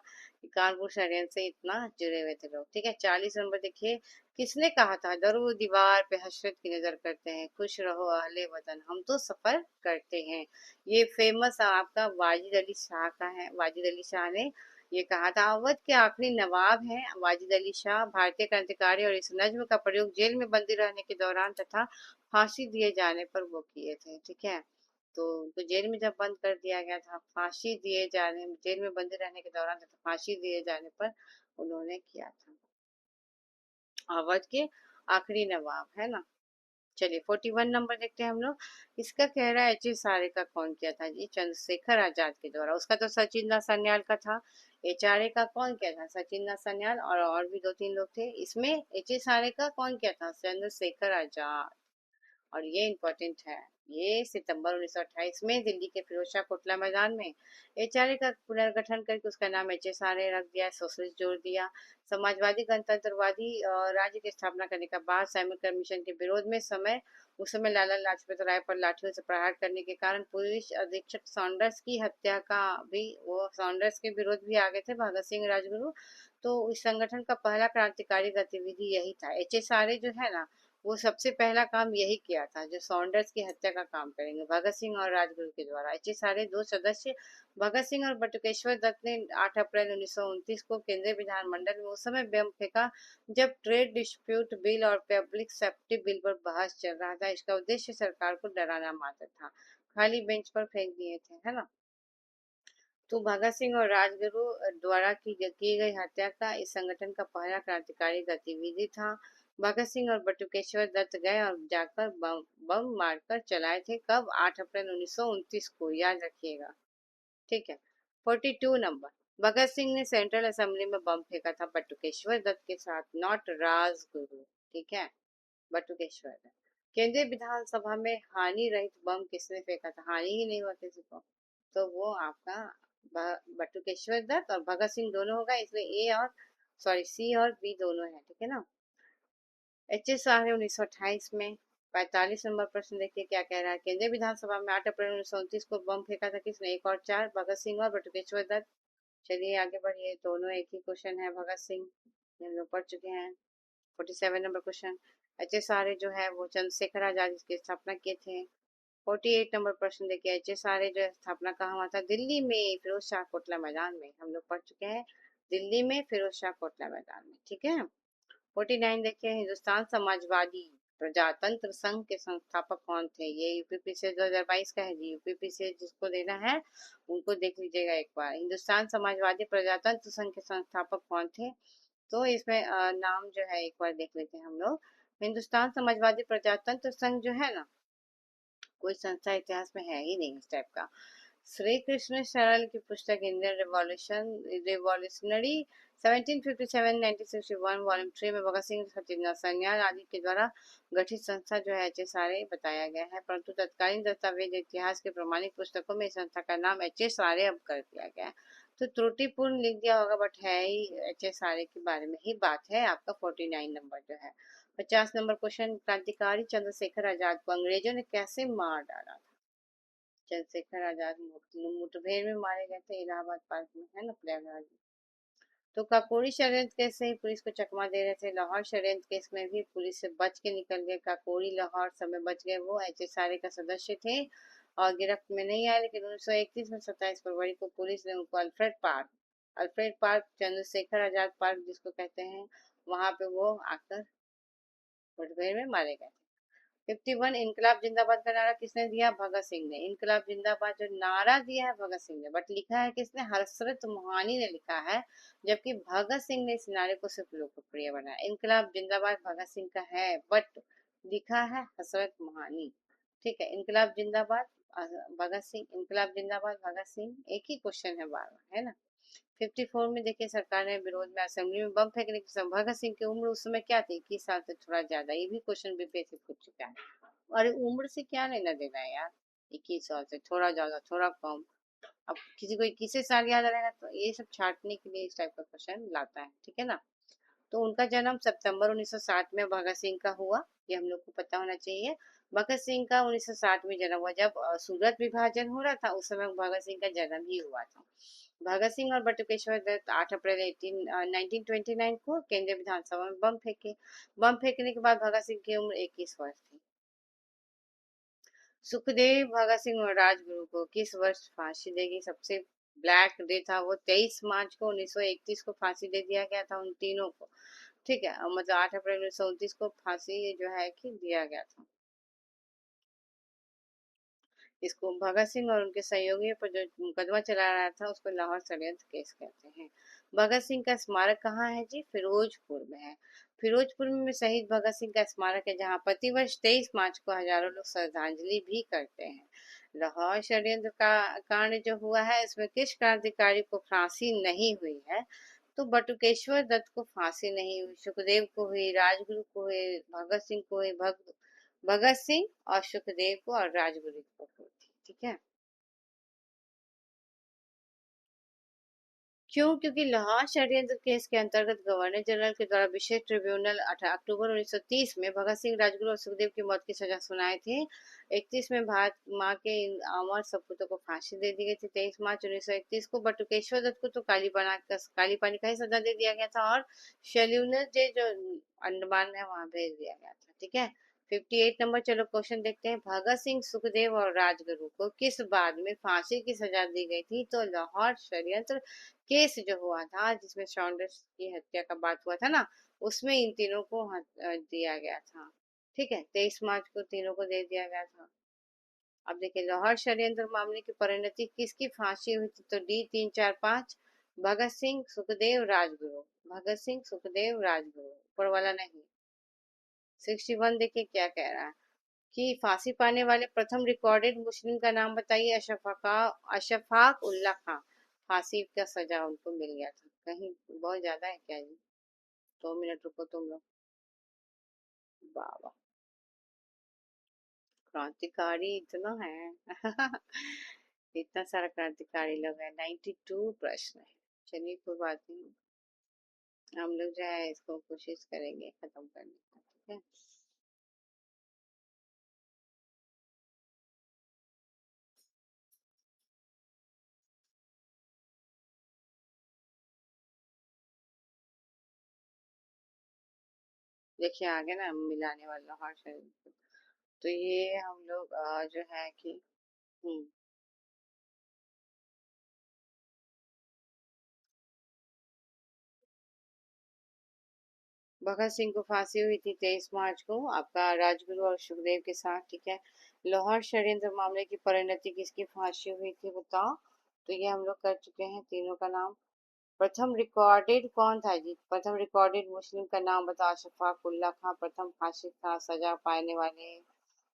कानपुर षड्यंत्र से इतना जुड़े हुए थे लोग। ठीक है, 40 नंबर देखिए। किसने कहा था, दरो दीवार पे हसरत की नजर करते हैं, खुश रहो अहले वतन, हम तो सफर करते हैं। ये फेमस आपका वाजिद अली शाह का है। वाजिद अली शाह ने ये कहा था। अवध के आखिरी नवाब हैं वाजिद अली शाह, भारतीय क्रांतिकारी, और इस नज्म का प्रयोग जेल में बंदी रहने के दौरान तथा फांसी दिए जाने पर वो किए थे। ठीक है, तो उनको जेल में जब बंद कर दिया गया था, फांसी दिए जाने, जेल में बंदी रहने के दौरान तथा फांसी दिए जाने पर उन्होंने किया था। अवध के आखिरी नवाब है ना। चलिए, 41 नंबर देखते हैं हम लोग। इसका कह रहा है एच एस आर्य का कौन किया था जी? चंद्रशेखर आजाद के द्वारा। उसका तो सचिंद्र सन्याल का था। एच आर्य का कौन किया था? सचिंद्र सन्याल, और भी दो तीन लोग थे इसमें। एच एस आर्य का कौन किया था? चंद्रशेखर आजाद। और ये इम्पोर्टेंट है। ये सितंबर 1928 में दिल्ली के फिरोजशाह कोटला मैदान में एचआरए का पुनर्गठन करके उसका नाम एचएसआरए रख दिया, सोशलिस्ट जोड़ दिया। समाजवादी गणतंत्रवादी राज्य की स्थापना करने का बाद सैमुअल कमीशन के विरोध में उस समय लाला लाजपत राय पर लाठियों से प्रहार करने के कारण पुलिस अधीक्षक सॉन्डर्स की हत्या का भी, वो सॉन्डर्स के विरोध भी आ गए थे, भगत सिंह राजगुरु। तो इस संगठन का पहला क्रांतिकारी गतिविधि यही था। एचएसआरए जो है ना, वो सबसे पहला काम यही किया था, जो सॉन्डर्स की हत्या का काम करेंगे, भगत सिंह और राजगुरु के द्वारा। ये सारे दो सदस्य भगत सिंह और बटुकेश्वर दत्त ने 8 अप्रैल 1929 को केंद्रीय विधानमंडल में उस समय बम फेंका जब ट्रेड डिस्प्यूट बिल और पब्लिक सेफ्टी बिल पर बहस चल रहा था। इसका उद्देश्य सरकार को डराना मात्र था। खाली बेंच पर फेंक दिए थे, है ना। तो भगत सिंह और राजगुरु द्वारा की गई हत्या का इस संगठन का पहला क्रांतिकारी गतिविधि था। भगत सिंह और बटुकेश्वर दत्त गए और जाकर बम मारकर चलाए थे। कब? 8 अप्रैल 1929 को, याद रखिएगा। ठीक है, 42 नंबर। भगत सिंह ने सेंट्रल असेंबली में बम फेंका था बटुकेश्वर दत्त के साथ, नॉट राजगुरु। ठीक है, बटुकेश्वर दत्त। केंद्रीय विधानसभा में हानि रहित बम किसने फेंका था? हानि ही नहीं हुआ किसी को, तो वो आपका बटुकेश्वर दत्त। और भगत सिंह दोनों होगा, इसलिए ए और सॉरी सी और बी दोनों है। ठीक है ना। एच एस आर है 1928 में। 45 नंबर प्रश्न देखिए क्या कह रहा है। केंद्रीय विधानसभा में 8 अप्रैल 1929 को बम फेंका था किसने? एक और चार, भगत सिंह और बटुकेश्वर दत्त। चलिए आगे बढ़िए, दोनों एक ही क्वेश्चन है, भगत सिंह, ये हम लोग पढ़ चुके हैं। 47 number question. H S R जो है वो चंद्रशेखर आजाद की स्थापना किए थे। 48 नंबर प्रश्न देखिए, एच एस आर जो है स्थापना कहाँ हुआ था? दिल्ली में, फिरोज शाह कोटला मैदान में, हम लोग पढ़ चुके हैं। दिल्ली में, फिरोज शाह कोटला मैदान में। ठीक है। 49 देखिए, हिंदुस्तान समाजवादी प्रजातंत्र संघ के संस्थापक कौन थे? ये यूपीपीसी 2022 का है जी। यूपीपीसी जिसको देना है उनको देख लीजिएगा एक बार। हिंदुस्तान समाजवादी प्रजातंत्र संघ के संस्थापक कौन थे? तो इसमें नाम जो है एक बार देख लेते हैं हम लोग। हिंदुस्तान समाजवादी प्रजातंत्र संघ जो है ना, कोई संस्था इतिहास में है ही नहीं इस टाइप का। श्री कृष्ण सरल की पुस्तक इंडियन रिवॉल्यूशनरी 1757-1961 वॉल्यूम 3 में भगत सिंह, सचिंद्र सन्याल आदि के द्वारा गठित संस्था जो है एच एस आर ए बताया गया है, परंतु तत्कालीन दस्तावेज इतिहास के प्रमाणिक पुस्तकों में इस संस्था का नाम एच एस आर ए अब कर दिया गया है। तो त्रुटिपूर्ण लिख दिया होगा, बट है ही एच एस आर ए के बारे में ही बात है। आपका 49 नंबर जो है। 50 नंबर क्वेश्चन। क्रांतिकारी चंद्रशेखर आजाद को अंग्रेजों ने कैसे मार डाला था? चंद्रशेखर आजाद मुठभेड़ में मारे गए थे, इलाहाबाद पार्क में, है ना, प्रयागराज में। तो काकोरी षड्यंत्र केस से ही पुलिस को चकमा दे रहे थे। लाहौर षड्यंत्र केस में भी पुलिस से बच के निकल गए। काकोरी लाहौर समय बच गए, वो एच एस आर ए का सदस्य थे। और गिरफ्त में नहीं आए, लेकिन 1931 में 27 फरवरी को पुलिस ने उनको Alfred park Chandrashekhar Azad park जिसको कहते हैं, वहां पे वो आकर मुठभेड़ में मारे गए। 51 इनकलाब जिंदाबाद का नारा किसने दिया? भगत सिंह ने। इनकलाब जिंदाबाद जो नारा दिया है भगत सिंह ने, बट लिखा है किसने? हसरत मोहानी ने लिखा है, जबकि भगत सिंह ने इस नारे को सिर्फ लोकप्रिय बनाया। इनकलाब जिंदाबाद भगत सिंह का है, बट लिखा है हसरत मोहानी। ठीक है, इनकलाब जिंदाबाद भगत सिंह, इनकलाब जिंदाबाद भगत सिंह, एक ही क्वेश्चन है बार बार, है ना। 54 में देखिए सरकार ने विरोध में असेंबली में बम फेंकने के समय भगत सिंह की उम्र उस समय क्या थी? 21 साल से थोड़ा ज्यादा। ये भी क्वेश्चन बीपीएससी पूछ चुका है। अरे उम्र से क्या लेना देना है यार, 21 साल से थोड़ा ज्यादा थोड़ा कम। अब किसी को 21 साल याद रहेगा, तो ये सब छाटने के लिए इस टाइप का क्वेश्चन लाता है, ठीक है ना। तो उनका जन्म सितंबर 1960 में भगत सिंह का हुआ, ये हम लोग को पता होना चाहिए। भगत सिंह का 1960 में जन्म हुआ, जब सूरत विभाजन हो रहा था उस समय भगत सिंह का जन्म ही हुआ था। भगत सिंह और बटुकेश्वर दत्त 8 अप्रैल 1929 को केंद्रीय विधानसभा में बम फेंके। बम फेंकने के बाद भगत सिंह की उम्र 21 वर्ष थी। सुखदेव, भगत सिंह और राजगुरु को किस वर्ष फांसी देगी? सबसे ब्लैक डे था वो, 23 मार्च को 1931 को फांसी दे दिया गया था उन तीनों को। ठीक है, मतलब 8 अप्रैल 1929 को फांसी जो है कि दिया गया था। इसको भगत सिंह और उनके सहयोगियों पर जो मुकदमा चला रहा था उसको लाहौर षड्यंत्र केस कहते हैं। भगत सिंह का स्मारक कहाँ है जी? फिरोजपुर में है। फिरोजपुर में शहीद भगत सिंह का स्मारक है, जहाँ प्रतिवर्ष 23 मार्च को हजारों लोग श्रद्धांजलि भी करते हैं। लाहौर षड्यंत्र का कांड जो हुआ है, इसमें किस क्रांतिकारी को फांसी नहीं हुई है? तो बटुकेश्वर दत्त को फांसी नहीं हुई, सुखदेव को हुई, राजगुरु को हुई, भगत सिंह को हुई, भगत सिंह और सुखदेव को और राजगुरु को हुई थी, ठीक है। क्यों? क्योंकि लाहौर षड्यंत्र केस के अंतर्गत गवर्नर जनरल के द्वारा विशेष ट्रिब्यूनल 18 अक्टूबर 1930 में भगत सिंह, राजगुरु और सुखदेव की मौत की सजा सुनाई थी। 31 में भारत माँ के इन अमर सपूतों को फांसी दे दी गई थी। 23 मार्च 1931 को बटुकेश्वर दत्त को तो काली पानी का ही सजा दे दिया गया था, और शेल्यूनर जे जो अंडमान है वहां भेज दिया गया था, ठीक है। 58 नंबर, चलो क्वेश्चन देखते हैं। भगत सिंह, सुखदेव और राजगुरु को किस बाद में फांसी की सजा दी गई थी? तो लाहौर षड्यंत्र केस जो हुआ था, जिसमें सॉन्डर्स की हत्या का बात हुआ था ना, उसमें इन तीनों को दिया गया था। ठीक है, 23 मार्च को तीनों को दे दिया गया था। अब देखिए, लाहौर षड्यंत्र मामले की परिणति किसकी फांसी हुई थी? तो डी 3 4 5, भगत सिंह, सुखदेव, राजगुरु। भगत सिंह, सुखदेव, राजगुरु, ऊपर वाला नहीं। 61 देखिए क्या कह रहा है कि फांसी पाने वाले प्रथम रिकॉर्डेड मुस्लिम का नाम बताइए। अशफाक उल्ला खां। फांसी का सजा उनको मिल गया था। कहीं बहुत ज्यादा है क्या जी? 2 मिनट रुको तुम लोग। बाबा, क्रांतिकारी इतना है। इतना सारा क्रांतिकारी लोग है। 92 प्रश्न है। चलिए कोई बात नहीं, हम लोग जो है इसको कोशिश करेंगे खत्म करने का, ठीक है। देखिए आगे ना मिलाने वाला हर शरीर। तो ये हम लोग जो है कि हम्म, भगत सिंह को फांसी हुई थी 23 मार्च को, आपका राजगुरु और सुखदेव के साथ, ठीक है। लाहौर षड्यंत्र मामले की परिणति किसकी फांसी हुई थी बताओ? तो ये हम लोग कर चुके हैं तीनों का नाम। प्रथम रिकॉर्डेड कौन था जी? प्रथम रिकॉर्डेड मुस्लिम का नाम बताओ। अशफाक उल्ला खां प्रथम फांसी का सजा पाने वाले।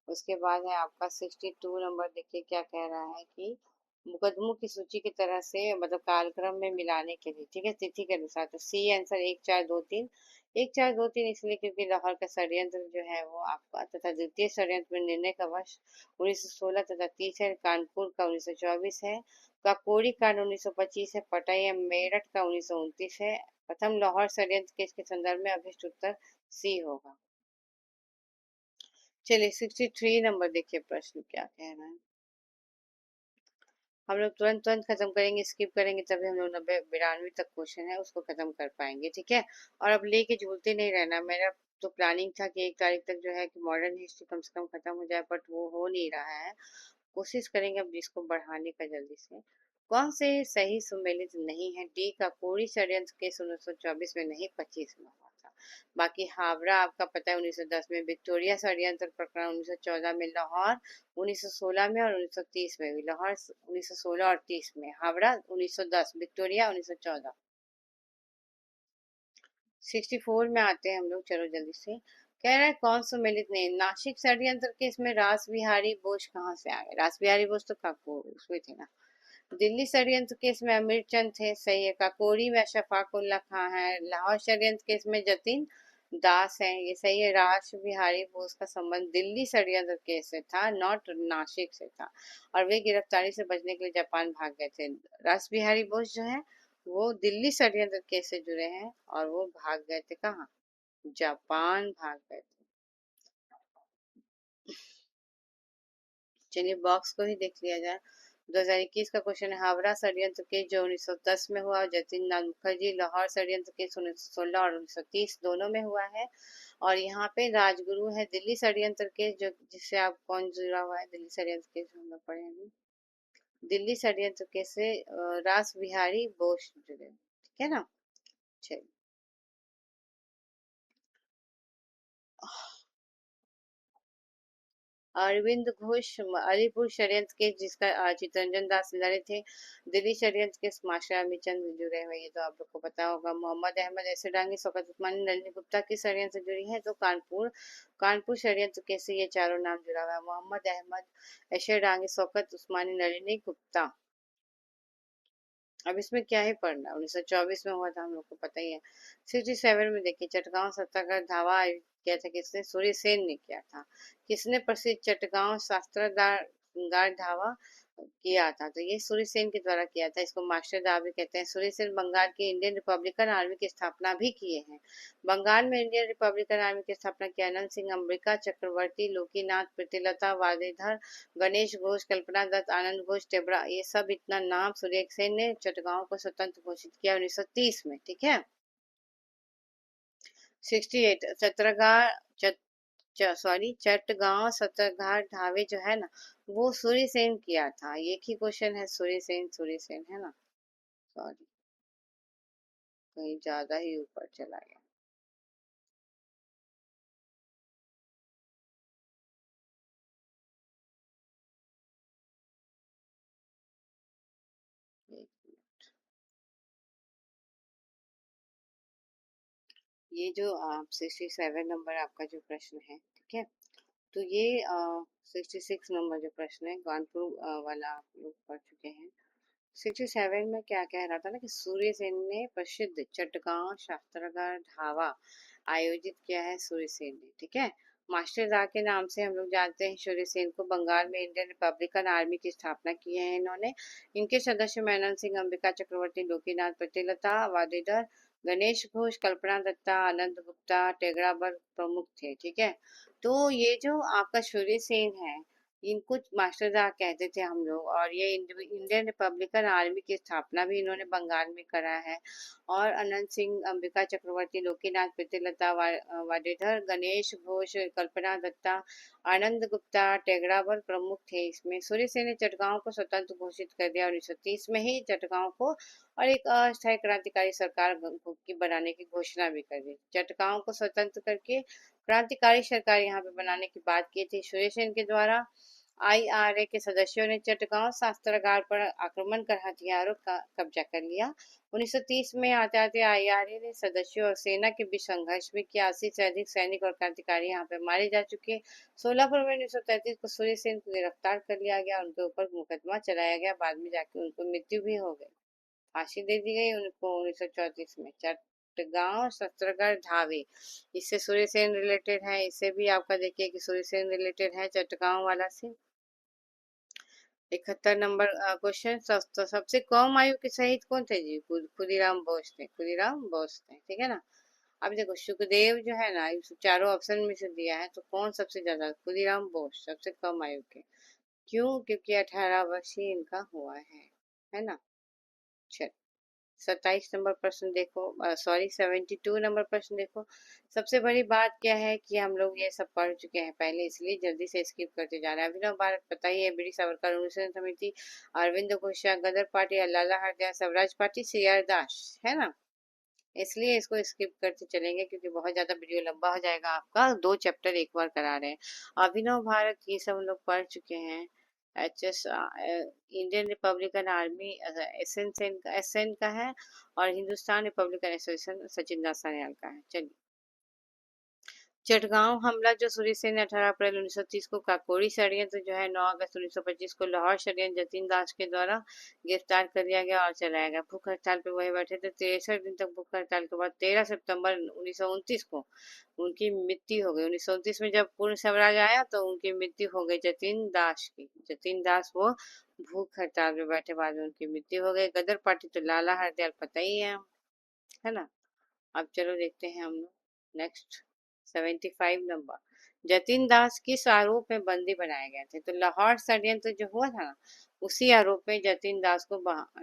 उसके बाद है आपका 62 नंबर, देखिए क्या कह रहा है कि मुकदमों की सूची की तरह से मतलब कालक्रम में मिलाने के लिए, ठीक है, तिथि के अनुसार। तो सी आंसर 1423। 1423 इसलिए क्योंकि लाहौर का षड्यंत्र जो है वो आपका, तथा द्वितीय षड्यंत्र में निर्णय का वर्ष 1916 तथा तीसरे कानपुर का 1924 है। काकोरी कांड 1925 है। पटाया मेरठ का 1929 है। प्रथम लाहौर षड्यंत्र केस के संदर्भ में अभिष्ट उत्तर सी होगा। चलिए 63 नंबर, देखिए प्रश्न क्या कह रहा है। हम लोग तुरंत तुरंत खत्म करेंगे, स्किप करेंगे तभी हम लोग 92 तक क्वेश्चन है उसको खत्म कर पाएंगे, ठीक है। और अब लेके झूलते नहीं रहना। मेरा तो प्लानिंग था कि 1 तारीख तक जो है कि मॉडर्न हिस्ट्री कम से कम खत्म हो जाए, बट वो हो नहीं रहा है। कोशिश करेंगे अब इसको बढ़ाने का जल्दी से। कौन से सही सुमेलित नहीं है? डी का कोरी षड्यंत्र केस 1924 में नहीं 25 में हुआ था। बाकी हावड़ा आपका पता है 1910 में, विक्टोरिया षड्यंत्र प्रकरण 1914 में, लाहौर 1916 में और 1930 में भी। लाहौर 1916 और 30 में, हावड़ा 1910, विक्टोरिया 1914। 64 में आते हैं हम लोग, चलो जल्दी से। कह रहा है कौन सुमेलित नहीं? नासिक षड्यंत्र केस में रास बिहारी बोस कहाँ से आ गए? रास बिहारी बोस तो काको उसमें थे ना। दिल्ली षड्यंत्र केस में अमीर चंद थे, सही है। काकोरी में शफाक उल्ला खां है। लाहौर षड्यंत्र केस में जतिन दास है, ये सही है। रास बिहारी बोस का संबंध दिल्ली षड्यंत्र केस से था, नॉट नासिक से था, और वे गिरफ्तारी से बचने के लिए जापान भाग गए थे। रास बिहारी बोस जो है वो दिल्ली षड्यंत्र केस से जुड़े हैं, और वो भाग गए थे कहाँ? जापान भाग गए थे। चलिए बॉक्स को ही देख लिया जाए। 2021 का क्वेश्चन है, हावड़ा षड्यंत्र केस जो 1910 में हुआ, जतिन लाल मुखर्जी। लाहौर षड्यंत्र केस 1916 और 1930 दोनों में हुआ है। और यहाँ पे राजगुरु है। दिल्ली षड्यंत्र केस जो जिससे आप कौन जुड़ा हुआ है? दिल्ली षड्यंत्र केस हम लोग पढ़े हैं। दिल्ली षड्यंत्र केस से रास बिहारी बोस जुड़े, ठीक है ना। चलिए, अरविंद घोष अलीपुर षड्यंत्र केस जिसका चितरंजन दास लड़े थे। दिल्ली षड्यंत्र केस मास्टर अमीचंद जुड़े हुए, ये तो आप लोग को पता होगा। मोहम्मद अहमद ऐसे डांगी शौकत उस्मानी नलिनी गुप्ता की षड्यंत्र से जुड़ी है, तो कानपुर कानपुर षड्यंत्र केस से ये चारों नाम जुड़ा हुआ है। मोहम्मद अहमद ऐसे डांगी शौकत उस्मानी नलिनी गुप्ता। अब इसमें क्या ही पढ़ना, 1924 में हुआ था, हम लोग को पता ही है। 67 में देखिए, चटगांव सत्याग्रह धावा आयोजित किया था किसने? सूर्य सेन ने किया था। किसने प्रसिद्ध चटगांव शास्त्रागार धावा किया था? तो ये सूर्य सेन के द्वारा किया था। इसको मास्टर दा भी कहते हैं। सूर्य सेन बंगाल की इंडियन रिपब्लिकन आर्मी की स्थापना भी किए हैं। बंगाल में इंडियन रिपब्लिकन आर्मी की स्थापना की अनंत सिंह, अंबिका चक्रवर्ती, लोकीनाथ, प्रीतिलता वादेधर, गणेश घोष, कल्पना दत्त, आनंद घोष, टेबरा, ये सब इतना नाम सूर्य सेन ने चटगांव को स्वतंत्र घोषित किया 1930 में, ठीक है। 68 चटगांव सत्याग्रह ढावे जो है ना, वो सूर्य सेन किया था। एक ही क्वेश्चन है, सूर्य सेन है ना। सॉरी, कहीं ज्यादा ही ऊपर चला गया। एक मिनट। ये जो 67 नंबर आपका जो प्रश्न है, ठीक है, तो ये 66 नंबर जो प्रश्न है कानपुर वाला आप लोग पढ़ चुके हैं। 67 में क्या कह रहा था ना कि सूर्य सेन ने प्रसिद्ध चटगांव शास्त्रागार ढाबा आयोजित किया है, सूर्य सेन ने, ठीक है। मास्टर दा के नाम से हम लोग जानते हैं सूर्य सेन को। बंगाल में इंडियन रिपब्लिकन आर्मी की स्थापना की है इन्होंने। इनके सदस्य मेनन सिंह, अंबिका चक्रवर्ती, लोकीनाथ, प्रतिलता वादेदर, गणेश घोष, कल्पना दत्ता, आनंद गुप्ता, टेगराबर प्रमुख थे, ठीक है। तो ये जो आपका सूर्य सेन है, इनको मास्टरदा कहते थे हम लोग, और ये इंडियन रिपब्लिकन आर्मी की स्थापना भी इन्होंने बंगाल में करा है। और अनंत सिंह, अंबिका चक्रवर्ती, लोकीनाथ, प्रीतिलता वाडेधर, गणेश घोष, कल्पना दत्ता, आनंद गुप्ता, टेगरावर प्रमुख थे इसमें। सूर्य सेन ने चटगांव को स्वतंत्र घोषित कर दिया 1930 में ही, चटगांव को, और एक अस्थायी क्रांतिकारी सरकार की बनाने की घोषणा भी कर दी। चटगांव को स्वतंत्र करके क्रांतिकारी सरकार यहाँ पे बनाने की बात की थी सूर्य सेन के द्वारा। आईआरए के सदस्यों ने चटगांव शस्त्रागार पर आक्रमण कर हथियारों का कब्जा कर लिया। 1930 में आते आते आईआरए ने सदस्यों और सेना के बीच संघर्ष भी किया। 80 से अधिक सैनिक और क्रांतिकारी यहाँ पे मारे जा चुके। 16 फरवरी 1933 को सूर्य सेन को गिरफ्तार कर लिया गया, उनके ऊपर मुकदमा चलाया गया, बाद में जाके उनको मृत्यु भी हो गई, फांसी दे दी गई उनको 1934 में। चटगांव शस्त्रागार ढावे, इससे सूर्य सेन रिलेटेड है। इससे भी आपका देखिए कि सूर्य सेन रिलेटेड है चटगांव वाला से। 71 नंबर क्वेश्चन, तो सबसे कम आयु के शहीद कौन थे जी? खुदीराम बोस थे, खुदीराम बोस थे, ठीक है ना। अब देखो सुखदेव जो है ना, इस चारों ऑप्शन में से दिया है, तो कौन सबसे ज्यादा? खुदीराम बोस सबसे कम आयु के। क्यों? क्योंकि 18 वर्ष ही इनका हुआ है ना। चल, 27 नंबर प्रश्न देखो, सॉरी 72 नंबर प्रश्न देखो। सबसे बड़ी बात क्या है कि हम लोग ये सब पढ़ चुके हैं पहले, इसलिए जल्दी से स्किप करते जा रहे हैं। अभिनव भारत पता ही है, बीडी सावरकर अनुसंधान समिति, Arvind Ghosh, Ghadar party, Lala Hardayal, Swaraj party, C R Das, है ना। इसलिए इसको स्किप करते चलेंगे क्योंकि बहुत ज्यादा वीडियो लंबा हो जाएगा आपका। 2 चैप्टर एक बार करा रहे हैं। अभिनव भारत ये सब हम लोग पढ़ चुके हैं। H S, Indian Republican Army, S N का है। और हिंदुस्तान रिपब्लिकन एसोसिएशन सचिन दास सान्याल का है। चलिए, चटगांव हमला जो सूर्य सेन ने 18 अप्रैल 1930 को, काकोरी षड्यंत्र जो है 9 अगस्त 1925 को, लाहौर षड्यंत्र जतीन दास के द्वारा गिरफ्तार कर लिया गया और चलाया गया। भूख हड़ताल पे वही बैठे थे 63 दिन तक। भूख हड़ताल के बाद 13 सितंबर 1929 को उनकी मृत्यु हो गई। 1929 में जब पूर्ण स्वराज आया तो उनकी मृत्यु हो गई जतीन दास की। जतीन दास वो भूख हड़ताल पे बैठे, बाद में उनकी मृत्यु हो गई। गदर पार्टी तो लाला हरदयाल पता ही है ना। अब चलो देखते हैं हम लोग नेक्स्ट। 75 नंबर, जतिन दास किस आरोप में बंदी बनाए गए थे? तो लाहौर षड्यंत्र जो हुआ था ना, उसी आरोप में जतिन दास को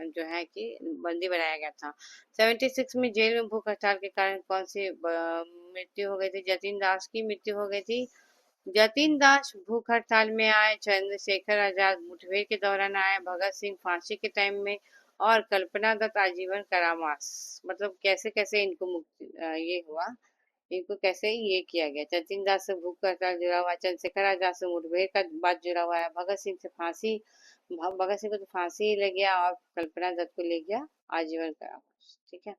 जो है कि बंदी बनाया गया था। 76 में जेल में भूख हड़ताल के कारण कौन सी मृत्यु हो गई थी? जतिन दास की मृत्यु हो गई थी। जतिन दास भूख हड़ताल में आए, चंद्रशेखर आजाद मुठभेड़ के दौरान आए, भगत सिंह फांसी के टाइम में, और कल्पना दत्त आजीवन कारावास। मतलब कैसे कैसे इनको मुक्ति ये हुआ, इनको कैसे ये किया गया। जतिन दास से भूख हड़ताल जुड़ा हुआ है, चंद्रशेखर आजाद से मुठभेड़ का बात जुड़ा हुआ है, भगत सिंह से फांसी, भगत सिंह को तो फांसी ही ले गया और कल्पना दत्त को ले गया आजीवन कारावास। ठीक है,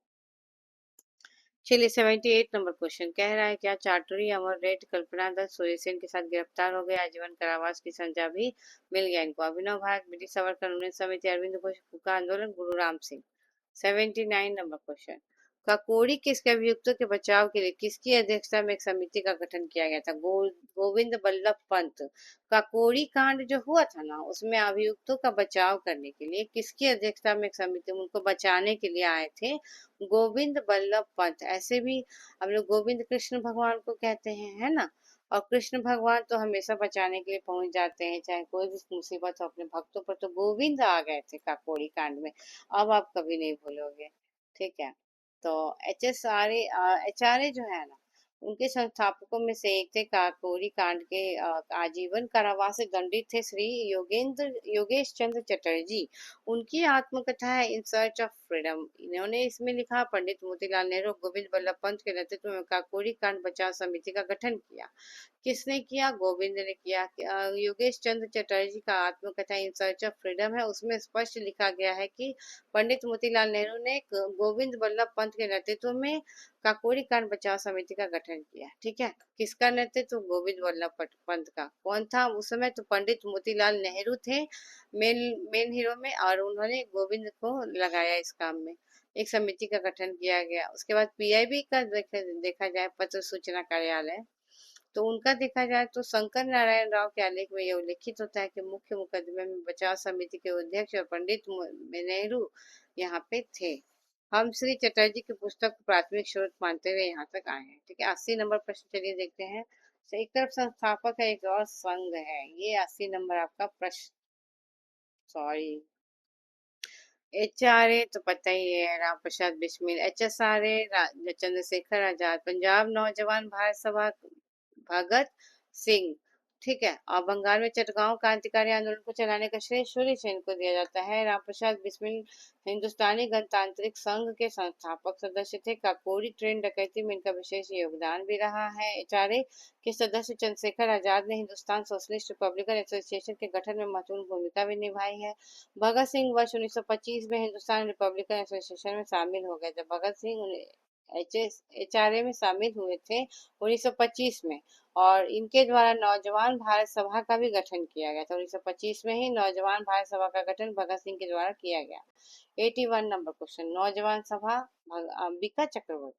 चलिए 78 नंबर क्वेश्चन कह रहा है, क्या चाटुरी अमर रेड कल्पना दत्त सूर्यसेन के साथ गिरफ्तार हो गए, आजीवन कारावास की सजा भी मिल गया इनको। अभिनव भारत, ब्रिटिश सावरकर उन्नयन समिति, अरविंद घोष का आंदोलन, गुरु राम सिंह। 79 नंबर क्वेश्चन, काकोरी किसके अभियुक्तों के बचाव के लिए किसकी अध्यक्षता में एक समिति का गठन किया गया था? गोविंद बल्लभ पंत। काकोरी कांड जो हुआ था ना, उसमें अभियुक्तों का बचाव करने के लिए किसकी अध्यक्षता में एक समिति, उनको बचाने के लिए आए थे गोविंद बल्लभ पंत। ऐसे भी हम लोग गोविंद कृष्ण भगवान को कहते हैं, है ना। और कृष्ण भगवान तो हमेशा बचाने के लिए पहुंच जाते हैं, चाहे कोई भी मुसीबत हो अपने भक्तों पर। तो गोविंद आ गए थे काकोरी कांड में, अब आप कभी नहीं भूलोगे। ठीक है, तो एच आर ए जो है ना, उनके संस्थापकों में से एक थे। काकोरी कांड के आजीवन कारावास से दंडित थे श्री योगेश चंद्र चटर्जी। उनकी आत्मकथा है इन सर्च ऑफ फ्रीडम। इन्होंने इसमें लिखा, पंडित मोतीलाल नेहरू गोविंद बल्लभ पंत के नेतृत्व में काकोरी कांड बचाव समिति का गठन किया। किसने किया? गोविंद ने किया। योगेश चंद्र चटर्जी का आत्मकथा इन सर्च ऑफ फ्रीडम है, उसमें स्पष्ट लिखा गया है कि पंडित मोतीलाल नेहरू ने गोविंद बल्लभ पंत के नेतृत्व में काकोरी कांड बचाव समिति का गठन किया। ठीक है, किसका नेतृत्व? गोविंद बल्लभ पंत का। कौन था उस समय? तो पंडित मोतीलाल नेहरू थे मेन मेन हीरो में, और उन्होंने गोविंद को लगाया इस काम में। एक समिति का गठन किया गया। उसके बाद पीआईबी का देखा जाए, पत्र सूचना कार्यालय, तो उनका देखा जाए तो शंकर नारायण राव के आलेख में यह उल्लेखित होता है कि मुख्य मुकदमे में बचाव समिति के अध्यक्ष और पंडित नेहरू यहाँ पे थे। हम श्री चटर्जी की पुस्तक को प्राथमिक स्रोत मानते हुए यहाँ तक आए हैं। ठीक है, 80 नंबर प्रश्न चलिए देखते हैं। तो एक तरफ संस्थापक है, एक और संघ है। ये 80 नंबर आपका प्रश्न, सॉरी। एच आर ए तो पता ही है, Ram Prasad Bismil. H S R A Chandrashekhar Azad. Punjab नौजवान भारत सभा भगत सिंह। ठीक है, और बंगाल में चटगांव क्रांतिकारी आंदोलन को चलाने का श्रेय सूर्य सेन को दिया जाता है। रामप्रसाद बिस्मिल हिंदुस्तानी गणतांत्रिक संघ के संस्थापक सदस्य थे। काकोरी ट्रेन डकैती में इनका विशेष योगदान भी रहा है। एचआरए के सदस्य चंद्रशेखर आजाद ने हिंदुस्तान सोशलिस्ट रिपब्लिकन एसोसिएशन के गठन में महत्वपूर्ण भूमिका भी निभाई है। भगत सिंह वर्ष 1925 में हिंदुस्तान रिपब्लिकन एसोसिएशन में शामिल हो गए थे। भगत सिंह एचआरए में शामिल हुए थे 1925 में, और इनके द्वारा नौजवान भारत सभा का भी गठन किया गया था। 1925 में ही नौजवान भारत सभा का गठन भगत सिंह के द्वारा किया गया। 81 नंबर क्वेश्चन, नौजवान सभा अंबिका चक्रवर्ती।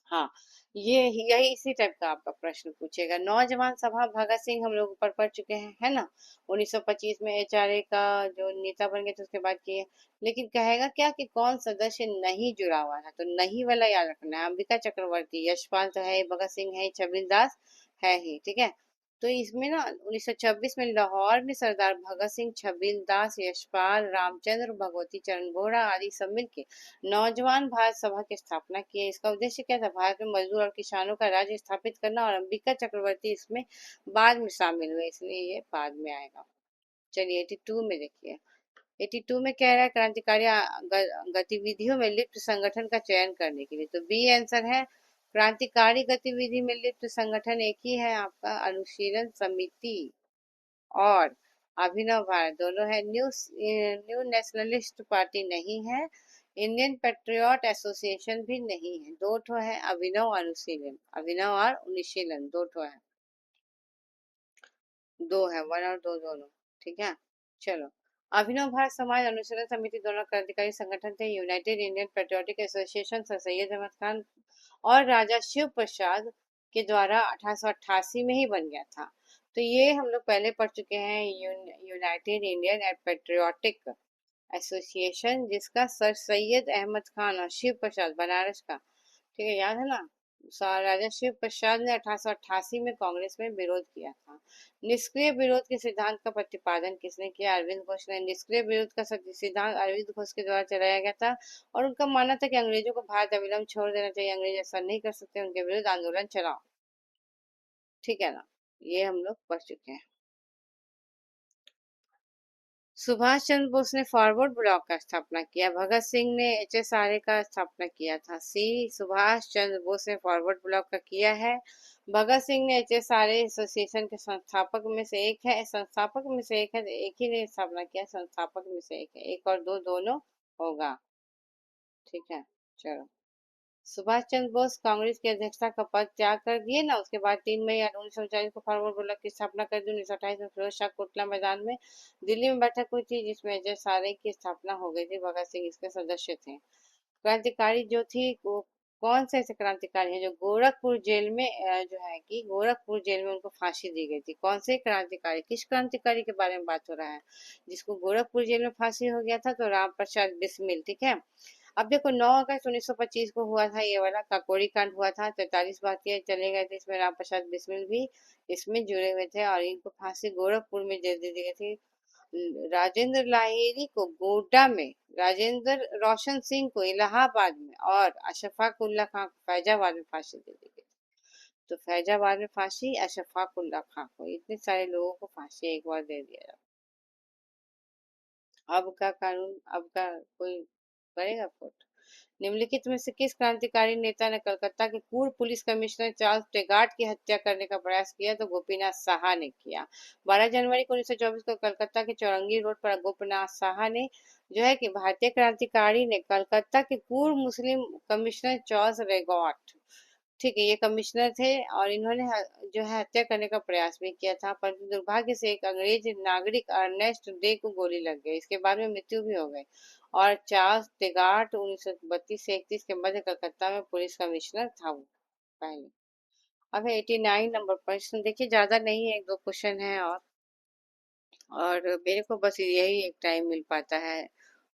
हाँ, ये यही इसी टाइप का आपका प्रश्न पूछेगा। नौजवान सभा भगत सिंह हम लोग ऊपर पढ़ चुके हैं, है ना। 1925 में एचआरए का जो नेता बन गए थे उसके बाद किए। लेकिन कहेगा क्या कि कौन सदस्य नहीं जुड़ा हुआ था, तो नहीं वाला याद रखना है। अंबिका चक्रवर्ती, यशपाल तो है, भगत सिंह है, छबिल दास है ही। ठीक है, तो इसमें ना 1926 में लाहौर में सरदार भगत सिंह, छबील दास, यशपाल, रामचंद्र, भगवती चरण वोहरा आदि सब मिलके नौजवान भारत सभा की स्थापना की है। इसका उद्देश्य क्या था? भारत में मजदूर और किसानों का राज्य स्थापित करना, और अंबिका चक्रवर्ती इसमें बाद में शामिल हुए, इसलिए ये बाद में आएगा। चलिए 82 में देखिए। 82 में कह रहा है क्रांतिकारी गतिविधियों में लिप्त संगठन का चयन करने के लिए, तो बी आंसर है। क्रांतिकारी गतिविधि में लिप्त संगठन एक ही है आपका, अनुशीलन समिति और अभिनव भारत दोनों है। न्यू नेशनलिस्ट पार्टी नहीं है। इंडियन पेट्रियोट एसोसिएशन भी नहीं है। दो ठो है, अभिनव अनुशीलन, अभिनव और अनुशीलन दो ठो है। दो है, वन और दो दोनों। ठीक है, चलो। अभिनव भारत समाज अनुशीलन समिति दोनों क्रांतिकारी संगठन थे। United Indian Patriotic Association sir Syed Ahmad Khan और राजा शिव प्रसाद के द्वारा 1888 में ही बन गया था। तो ये हम लोग पहले पढ़ चुके हैं, यूनाइटेड इंडियन पेट्रियोटिक एसोसिएशन, जिसका सर सैयद अहमद खान और शिव प्रसाद, बनारस का, ठीक है, याद है ना। राजा शिव प्रसाद ने 1888 में कांग्रेस में विरोध किया था। निष्क्रिय विरोध के सिद्धांत का प्रतिपादन किसने किया? अरविंद घोष ने। निष्क्रिय विरोध का सिद्धांत अरविंद घोष के द्वारा चलाया गया था, और उनका मानना था कि अंग्रेजों को भारत अविलंब छोड़ देना चाहिए, अंग्रेज ऐसा नहीं कर सकते, उनके विरुद्ध आंदोलन चलाओ। ठीक है ना, ये हम लोग पढ़ चुके हैं। सुभाष चंद्र बोस ने फॉरवर्ड ब्लॉक का स्थापना किया। भगत सिंह ने एचएसआरए का स्थापना किया था। सी, सुभाष चंद्र बोस ने फॉरवर्ड ब्लॉक का किया है। भगत सिंह ने एचएसआरए एसोसिएशन के संस्थापक में से एक है, संस्थापक में से एक है, एक ही ने स्थापना किया, संस्थापक में से एक है, एक और दो दोनों होगा। ठीक है, चलो। सुभाष चंद्र बोस कांग्रेस की अध्यक्षता का पद त्याग कर दिए ना, उसके बाद 3 मई 1939 को फॉरवर्ड ब्लॉक की स्थापना कर दी। 1928 में फिरोज शाह कोटला मैदान में दिल्ली में बैठक हुई थी, जिसमें एसआरए की स्थापना हो गई थी। भगत सिंह इसके सदस्य थे। क्रांतिकारी जो थी वो कौन से ऐसे क्रांतिकारी हैं जो गोरखपुर जेल में जो है कि गोरखपुर जेल में उनको फांसी दी गई थी? कौन से क्रांतिकारी, किस क्रांतिकारी के बारे में बात हो रहा है जिसको गोरखपुर जेल में फांसी हो गया था? तो राम प्रसाद बिस्मिल। ठीक है, अब देखो 9 अगस्त 1925 को हुआ था ये वाला काकोरी कांड हुआ था। 43 भारतीय चले गए थे, इसमें राम प्रसाद बिस्मिल भी इसमें जुड़े हुए थे, और इनको फांसी गोरखपुर में दे दी गई थी। राजेंद्र लाहिड़ी को गोड्डा में, राजेंद्र रोशन सिंह को इलाहाबाद में, और अशफाक उल्ला खां को फैजाबाद में फांसी दे दी गई। तो फैजाबाद में फांसी अशफाक उल्ला खां को, इतने सारे लोगों को फांसी एक बार दे दिया जाता। अब का कानून, अब का कोई करेगा फोर्ट? निम्नलिखित में से किस क्रांतिकारी नेता ने कलकत्ता के पूर्व पुलिस कमिश्नर चार्ल्स टेगार्ट की हत्या करने का प्रयास किया? तो गोपीनाथ साहा ने किया। 12 जनवरी को 1924 को कलकत्ता के चौरंगी रोड पर गोपीनाथ साहा ने जो है कि भारतीय क्रांतिकारी ने कलकत्ता के पूर्व मुस्लिम कमिश्नर चार्ल्स रेगॉट, ठीक है, ये कमिश्नर थे, और इन्होंने जो है हत्या करने का प्रयास भी किया था, परंतु दुर्भाग्य से एक अंग्रेज नागरिक अर्नेस्ट डे को गोली लग गई, इसके बाद में मृत्यु भी हो गई। और चार्ल्स टेगार्ट 1932 से 31 के मध्य कलकत्ता में पुलिस कमिश्नर था वो पहले। अब है 89 नंबर प्रश्न, देखिए ज्यादा नहीं है, एक दो क्वेश्चन है, और मेरे को बस यही एक टाइम मिल पाता है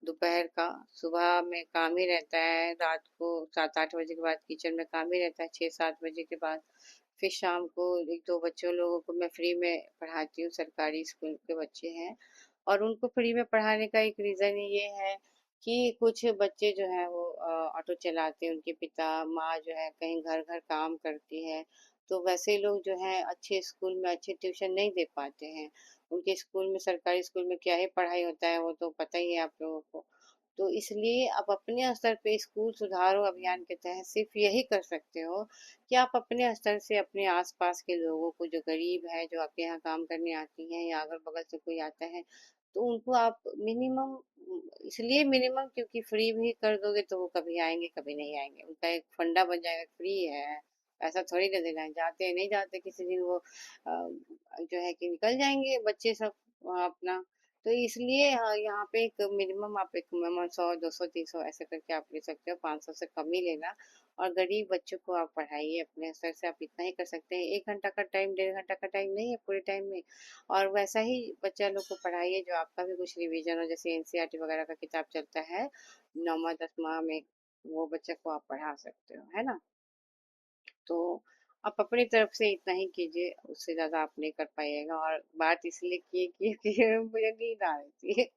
दोपहर का। सुबह में काम ही रहता है, रात को 7-8 बजे के बाद किचन में काम ही रहता है, 6-7 बजे के बाद। फिर शाम को एक दो बच्चों लोगों को मैं फ्री में पढ़ाती हूँ, सरकारी स्कूल के बच्चे हैं, और उनको फ्री में पढ़ाने का एक रीज़न ये है कि कुछ बच्चे जो हैं वो ऑटो चलाते हैं, उनके पिता माँ जो है कहीं घर घर काम करती है, तो वैसे लोग जो हैं अच्छे स्कूल में अच्छे ट्यूशन नहीं दे पाते हैं। उनके स्कूल में, सरकारी स्कूल में क्या ही पढ़ाई होता है वो तो पता ही है आप लोगों को। तो इसलिए आप अपने स्तर पे स्कूल सुधारो अभियान के तहत सिर्फ यही कर सकते हो कि आप अपने स्तर से अपने आसपास के लोगों को, जो गरीब है, जो आपके यहाँ काम करने आती हैं या अगल बगल से कोई आता है, तो उनको आप मिनिमम, इसलिए मिनिमम क्योंकि फ्री भी कर दोगे तो वो कभी आएंगे कभी नहीं आएंगे, उनका एक फंडा बन जाएगा, फ्री है, ऐसा थोड़ी ना देना है, जाते हैं नहीं जाते किसी दिन वो जो है कि निकल जाएंगे बच्चे सब वहाँ अपना। तो इसलिए यहाँ पे एक मिनिमम आप एक मिनिमम 100, 200, 300 ऐसे करके आप ले सकते हो, 500 से कम ही लेना, और गरीब बच्चों को आप पढ़ाइए अपने स्तर से, आप इतना ही कर सकते हैं। 1 घंटा का टाइम, 1.5 घंटा का टाइम नहीं है पूरे टाइम में, और वैसा ही बच्चा लोग को पढ़ाइए जो आपका भी कुछ रिवीजन हो, जैसे एनसीईआरटी वगैरह का किताब चलता है 9वां 10वां में, वो बच्चे को आप पढ़ा सकते हो, है ना। तो आप अपनी तरफ से इतना ही कीजिए, उससे ज्यादा आप नहीं कर पाइएगा। और बात इसलिए किए कि मुझे नींद आ रही थी।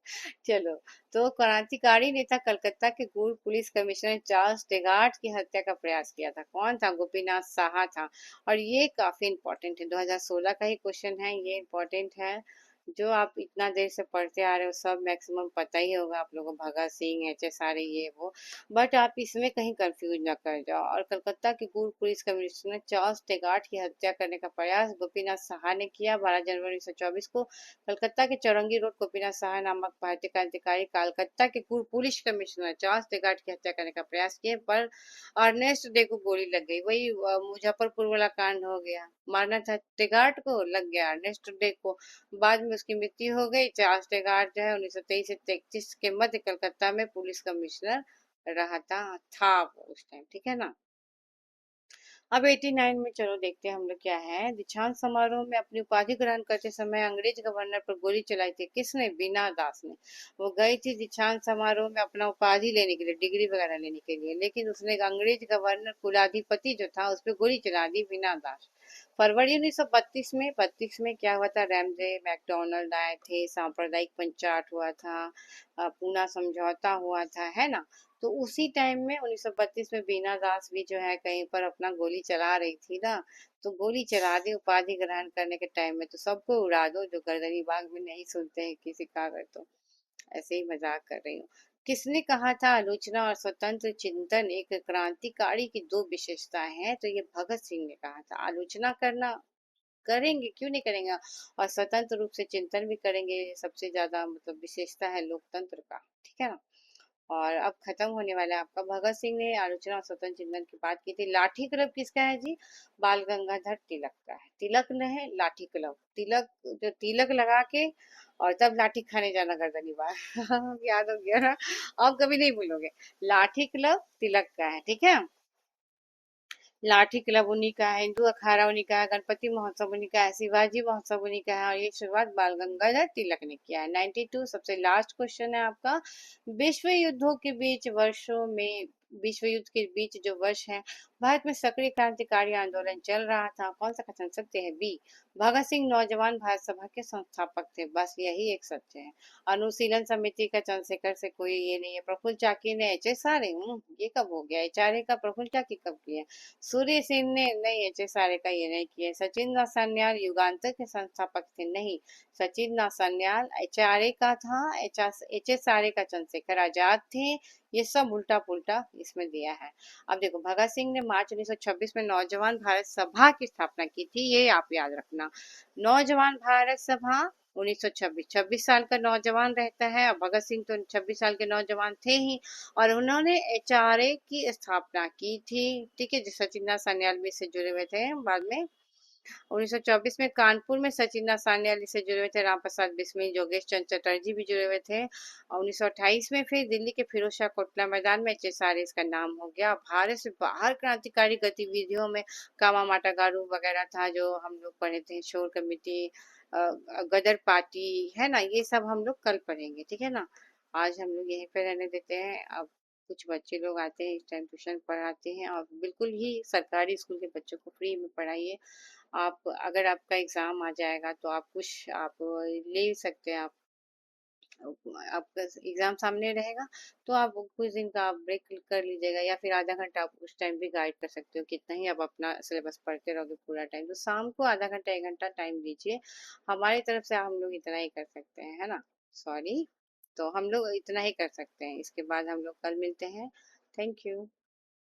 चलो, तो क्रांतिकारी नेता कलकत्ता के पूर्व पुलिस कमिश्नर चार्ल्स टेगार्ट की हत्या का प्रयास किया था। कौन था? गोपीनाथ साहा था। और ये काफी इंपॉर्टेंट है, 2016 का ही क्वेश्चन है, ये इंपॉर्टेंट है। जो आप इतना देर से पढ़ते आ रहे हो सब मैक्सिमम पता ही होगा आप लोगों को, भगत सिंह, एचएस, ये वो। बट आप इसमें कहीं कंफ्यूज ना कर जाओ। और कलकत्ता के पूर्व पुलिस कमिश्नर चार्ल्स टेगार्ट की हत्या करने का प्रयास गोपीनाथ साहा ने किया। 12 जनवरी 1924 को कलकत्ता के चौरंगी रोड गोपीनाथ साहा नामक भारतीय क्रांतिकारी कलकत्ता के पूर्व पुलिस कमिश्नर चार्ल्स टेगार्ट की हत्या करने का प्रयास किए, पर अर्नेस्ट डे को गोली लग गई। वही मुजफ्फरपुर वाला कांड हो गया। मारना था टेगार्ट को, लग गया अर्नेस्ट डे को। बाद में उसकी मृत्यु हो गई। चार्ल्स टेगार्ट जो है 1923 से 33 के मध्य कलकत्ता में पुलिस कमिश्नर रहा था वो उस टाइम, ठीक है ना। अब 89 में चलो देखते हैं हम लोग क्या है। दीक्षांत समारोह में अपनी उपाधि ग्रहण करते समय अंग्रेज गवर्नर पर गोली चलाई थी किसने? बीना दास ने। वो गई थी दीक्षांत समारोह में अपना उपाधि लेने के लिए, डिग्री वगैरह लेने के लिए, लेकिन उसने अंग्रेज गवर्नर कुलाधिपति जो था उस पर गोली चला दी, बीना दास। फरवरी 1932 में, 32 में क्या हुआ था? रैमजे मैकडोनल्ड आए थे, सांप्रदायिक पंचायत हुआ था, पूना समझौता हुआ था, है ना। तो उसी टाइम में 1932 में बीना दास भी जो है कहीं पर अपना गोली चला रही थी ना। तो गोली चला दी उपाधि ग्रहण करने के टाइम में, तो सबको उड़ा दो जो गर्दनी बाग में नहीं सुनते हैं किसी का। अगर तो ऐसे ही मजाक कर रही हूँ। किसने कहा था आलोचना और स्वतंत्र चिंतन एक क्रांतिकारी की दो विशेषताएं हैं? तो ये भगत सिंह ने कहा था। आलोचना करना करेंगे, क्यों नहीं करेंगे, और स्वतंत्र रूप से चिंतन भी करेंगे, ये सबसे ज्यादा मतलब विशेषता है लोकतंत्र का, ठीक है ना। और अब खत्म होने वाला है आपका। भगत सिंह ने आलोचना और स्वतंत्र चिंतन की बात की थी। लाठी क्लब किसका है जी? बाल गंगाधर तिलक का है। तिलक न है, लाठी क्लब। तिलक, जो तिलक लगा के और तब लाठी खाने जाना गर्दनी बार। याद हो गया ना। अब कभी नहीं भूलोगे। लाठी क्लब तिलक का है, ठीक है। लाठी क्लब उन्हीं का है, हिंदू अखाड़ा उन्हीं का है, गणपति महोत्सव उन्हीं का है, शिवाजी महोत्सव उन्हीं का है, और ये शुरुआत बाल गंगाधर तिलक ने किया है। 92 सबसे लास्ट क्वेश्चन है आपका। विश्व युद्धों के बीच वर्षों में, विश्व युद्ध के बीच जो वर्ष है, भारत में सक्रिय क्रांतिकारी आंदोलन चल रहा था। कौन सा चुन सकते हैं? बी, भगत सिंह नौजवान भारत सभा के संस्थापक थे, बस यही एक सत्य है। अनुशीलन समिति का चंद्रशेखर से कोई ये नहीं है। प्रफुल्ल चाकी ने एचएसआर, ये कब हो गया? एचआरए का प्रफुल्ल चाकी कब किया? सूर्य सेन ने नहीं, एचएसआरए का ये नहीं किया। सचिन नाथ सान्याल युगांतर के संस्थापक थे, नहीं। सचिन नाथ सान्याल एचआरए का था, एचएसआरए का चंद्रशेखर आजाद थे। ये सब उल्टा पुल्टा इसमें दिया है। अब देखो, भगत सिंह ने मार्च 1926 में नौजवान भारत सभा की स्थापना की थी, ये आप याद रखना। नौजवान भारत सभा 1926, 26 साल का नौजवान रहता है, और भगत सिंह तो 26 साल के नौजवान थे ही। और उन्होंने एचआरए की स्थापना की थी, ठीक है, जो सचिन सान्याल भी से जुड़े हुए थे बाद में। 1924 में कानपुर में सचिन सान्याल से जुड़े हुए थे, राम प्रसाद बिस्मिल, योगेश चंद्र चटर्जी भी जुड़े हुए थे। और 1928 में फिर दिल्ली के फिरोज शाह कोटला मैदान में एचएसआरए इसका नाम हो गया। भारत से बाहर क्रांतिकारी गतिविधियों में कामा माटा गारू वगैरह था, जो हम लोग पढ़े थे, शोर कमेटी, गदर पार्टी, है ना। ये सब हम लोग कल पढ़ेंगे, ठीक है ना। आज हम लोग यहीं पे रहने देते हैं। अब कुछ बच्चे लोग आते हैं, इस टाइम ट्यूशन पढ़ाते हैं, और बिल्कुल ही सरकारी स्कूल के बच्चों को फ्री में पढ़ाइए। आप, अगर आपका एग्जाम आ जाएगा तो आप कुछ आप ले सकते हैं। आप, आपका एग्जाम सामने रहेगा तो आप कुछ दिन का आप ब्रेक कर लीजिएगा, या फिर आधा घंटा आप उस टाइम भी गाइड कर सकते हो। कितना ही आप अपना सिलेबस पढ़ते रहोगे पूरा टाइम, तो शाम को आधा घंटा 1 घंटा टाइम दीजिए। हमारी तरफ से हम लोग इतना ही कर सकते हैं, है ना। सॉरी, तो हम लोग इतना ही कर सकते हैं। इसके बाद हम लोग कल मिलते हैं। Thank you.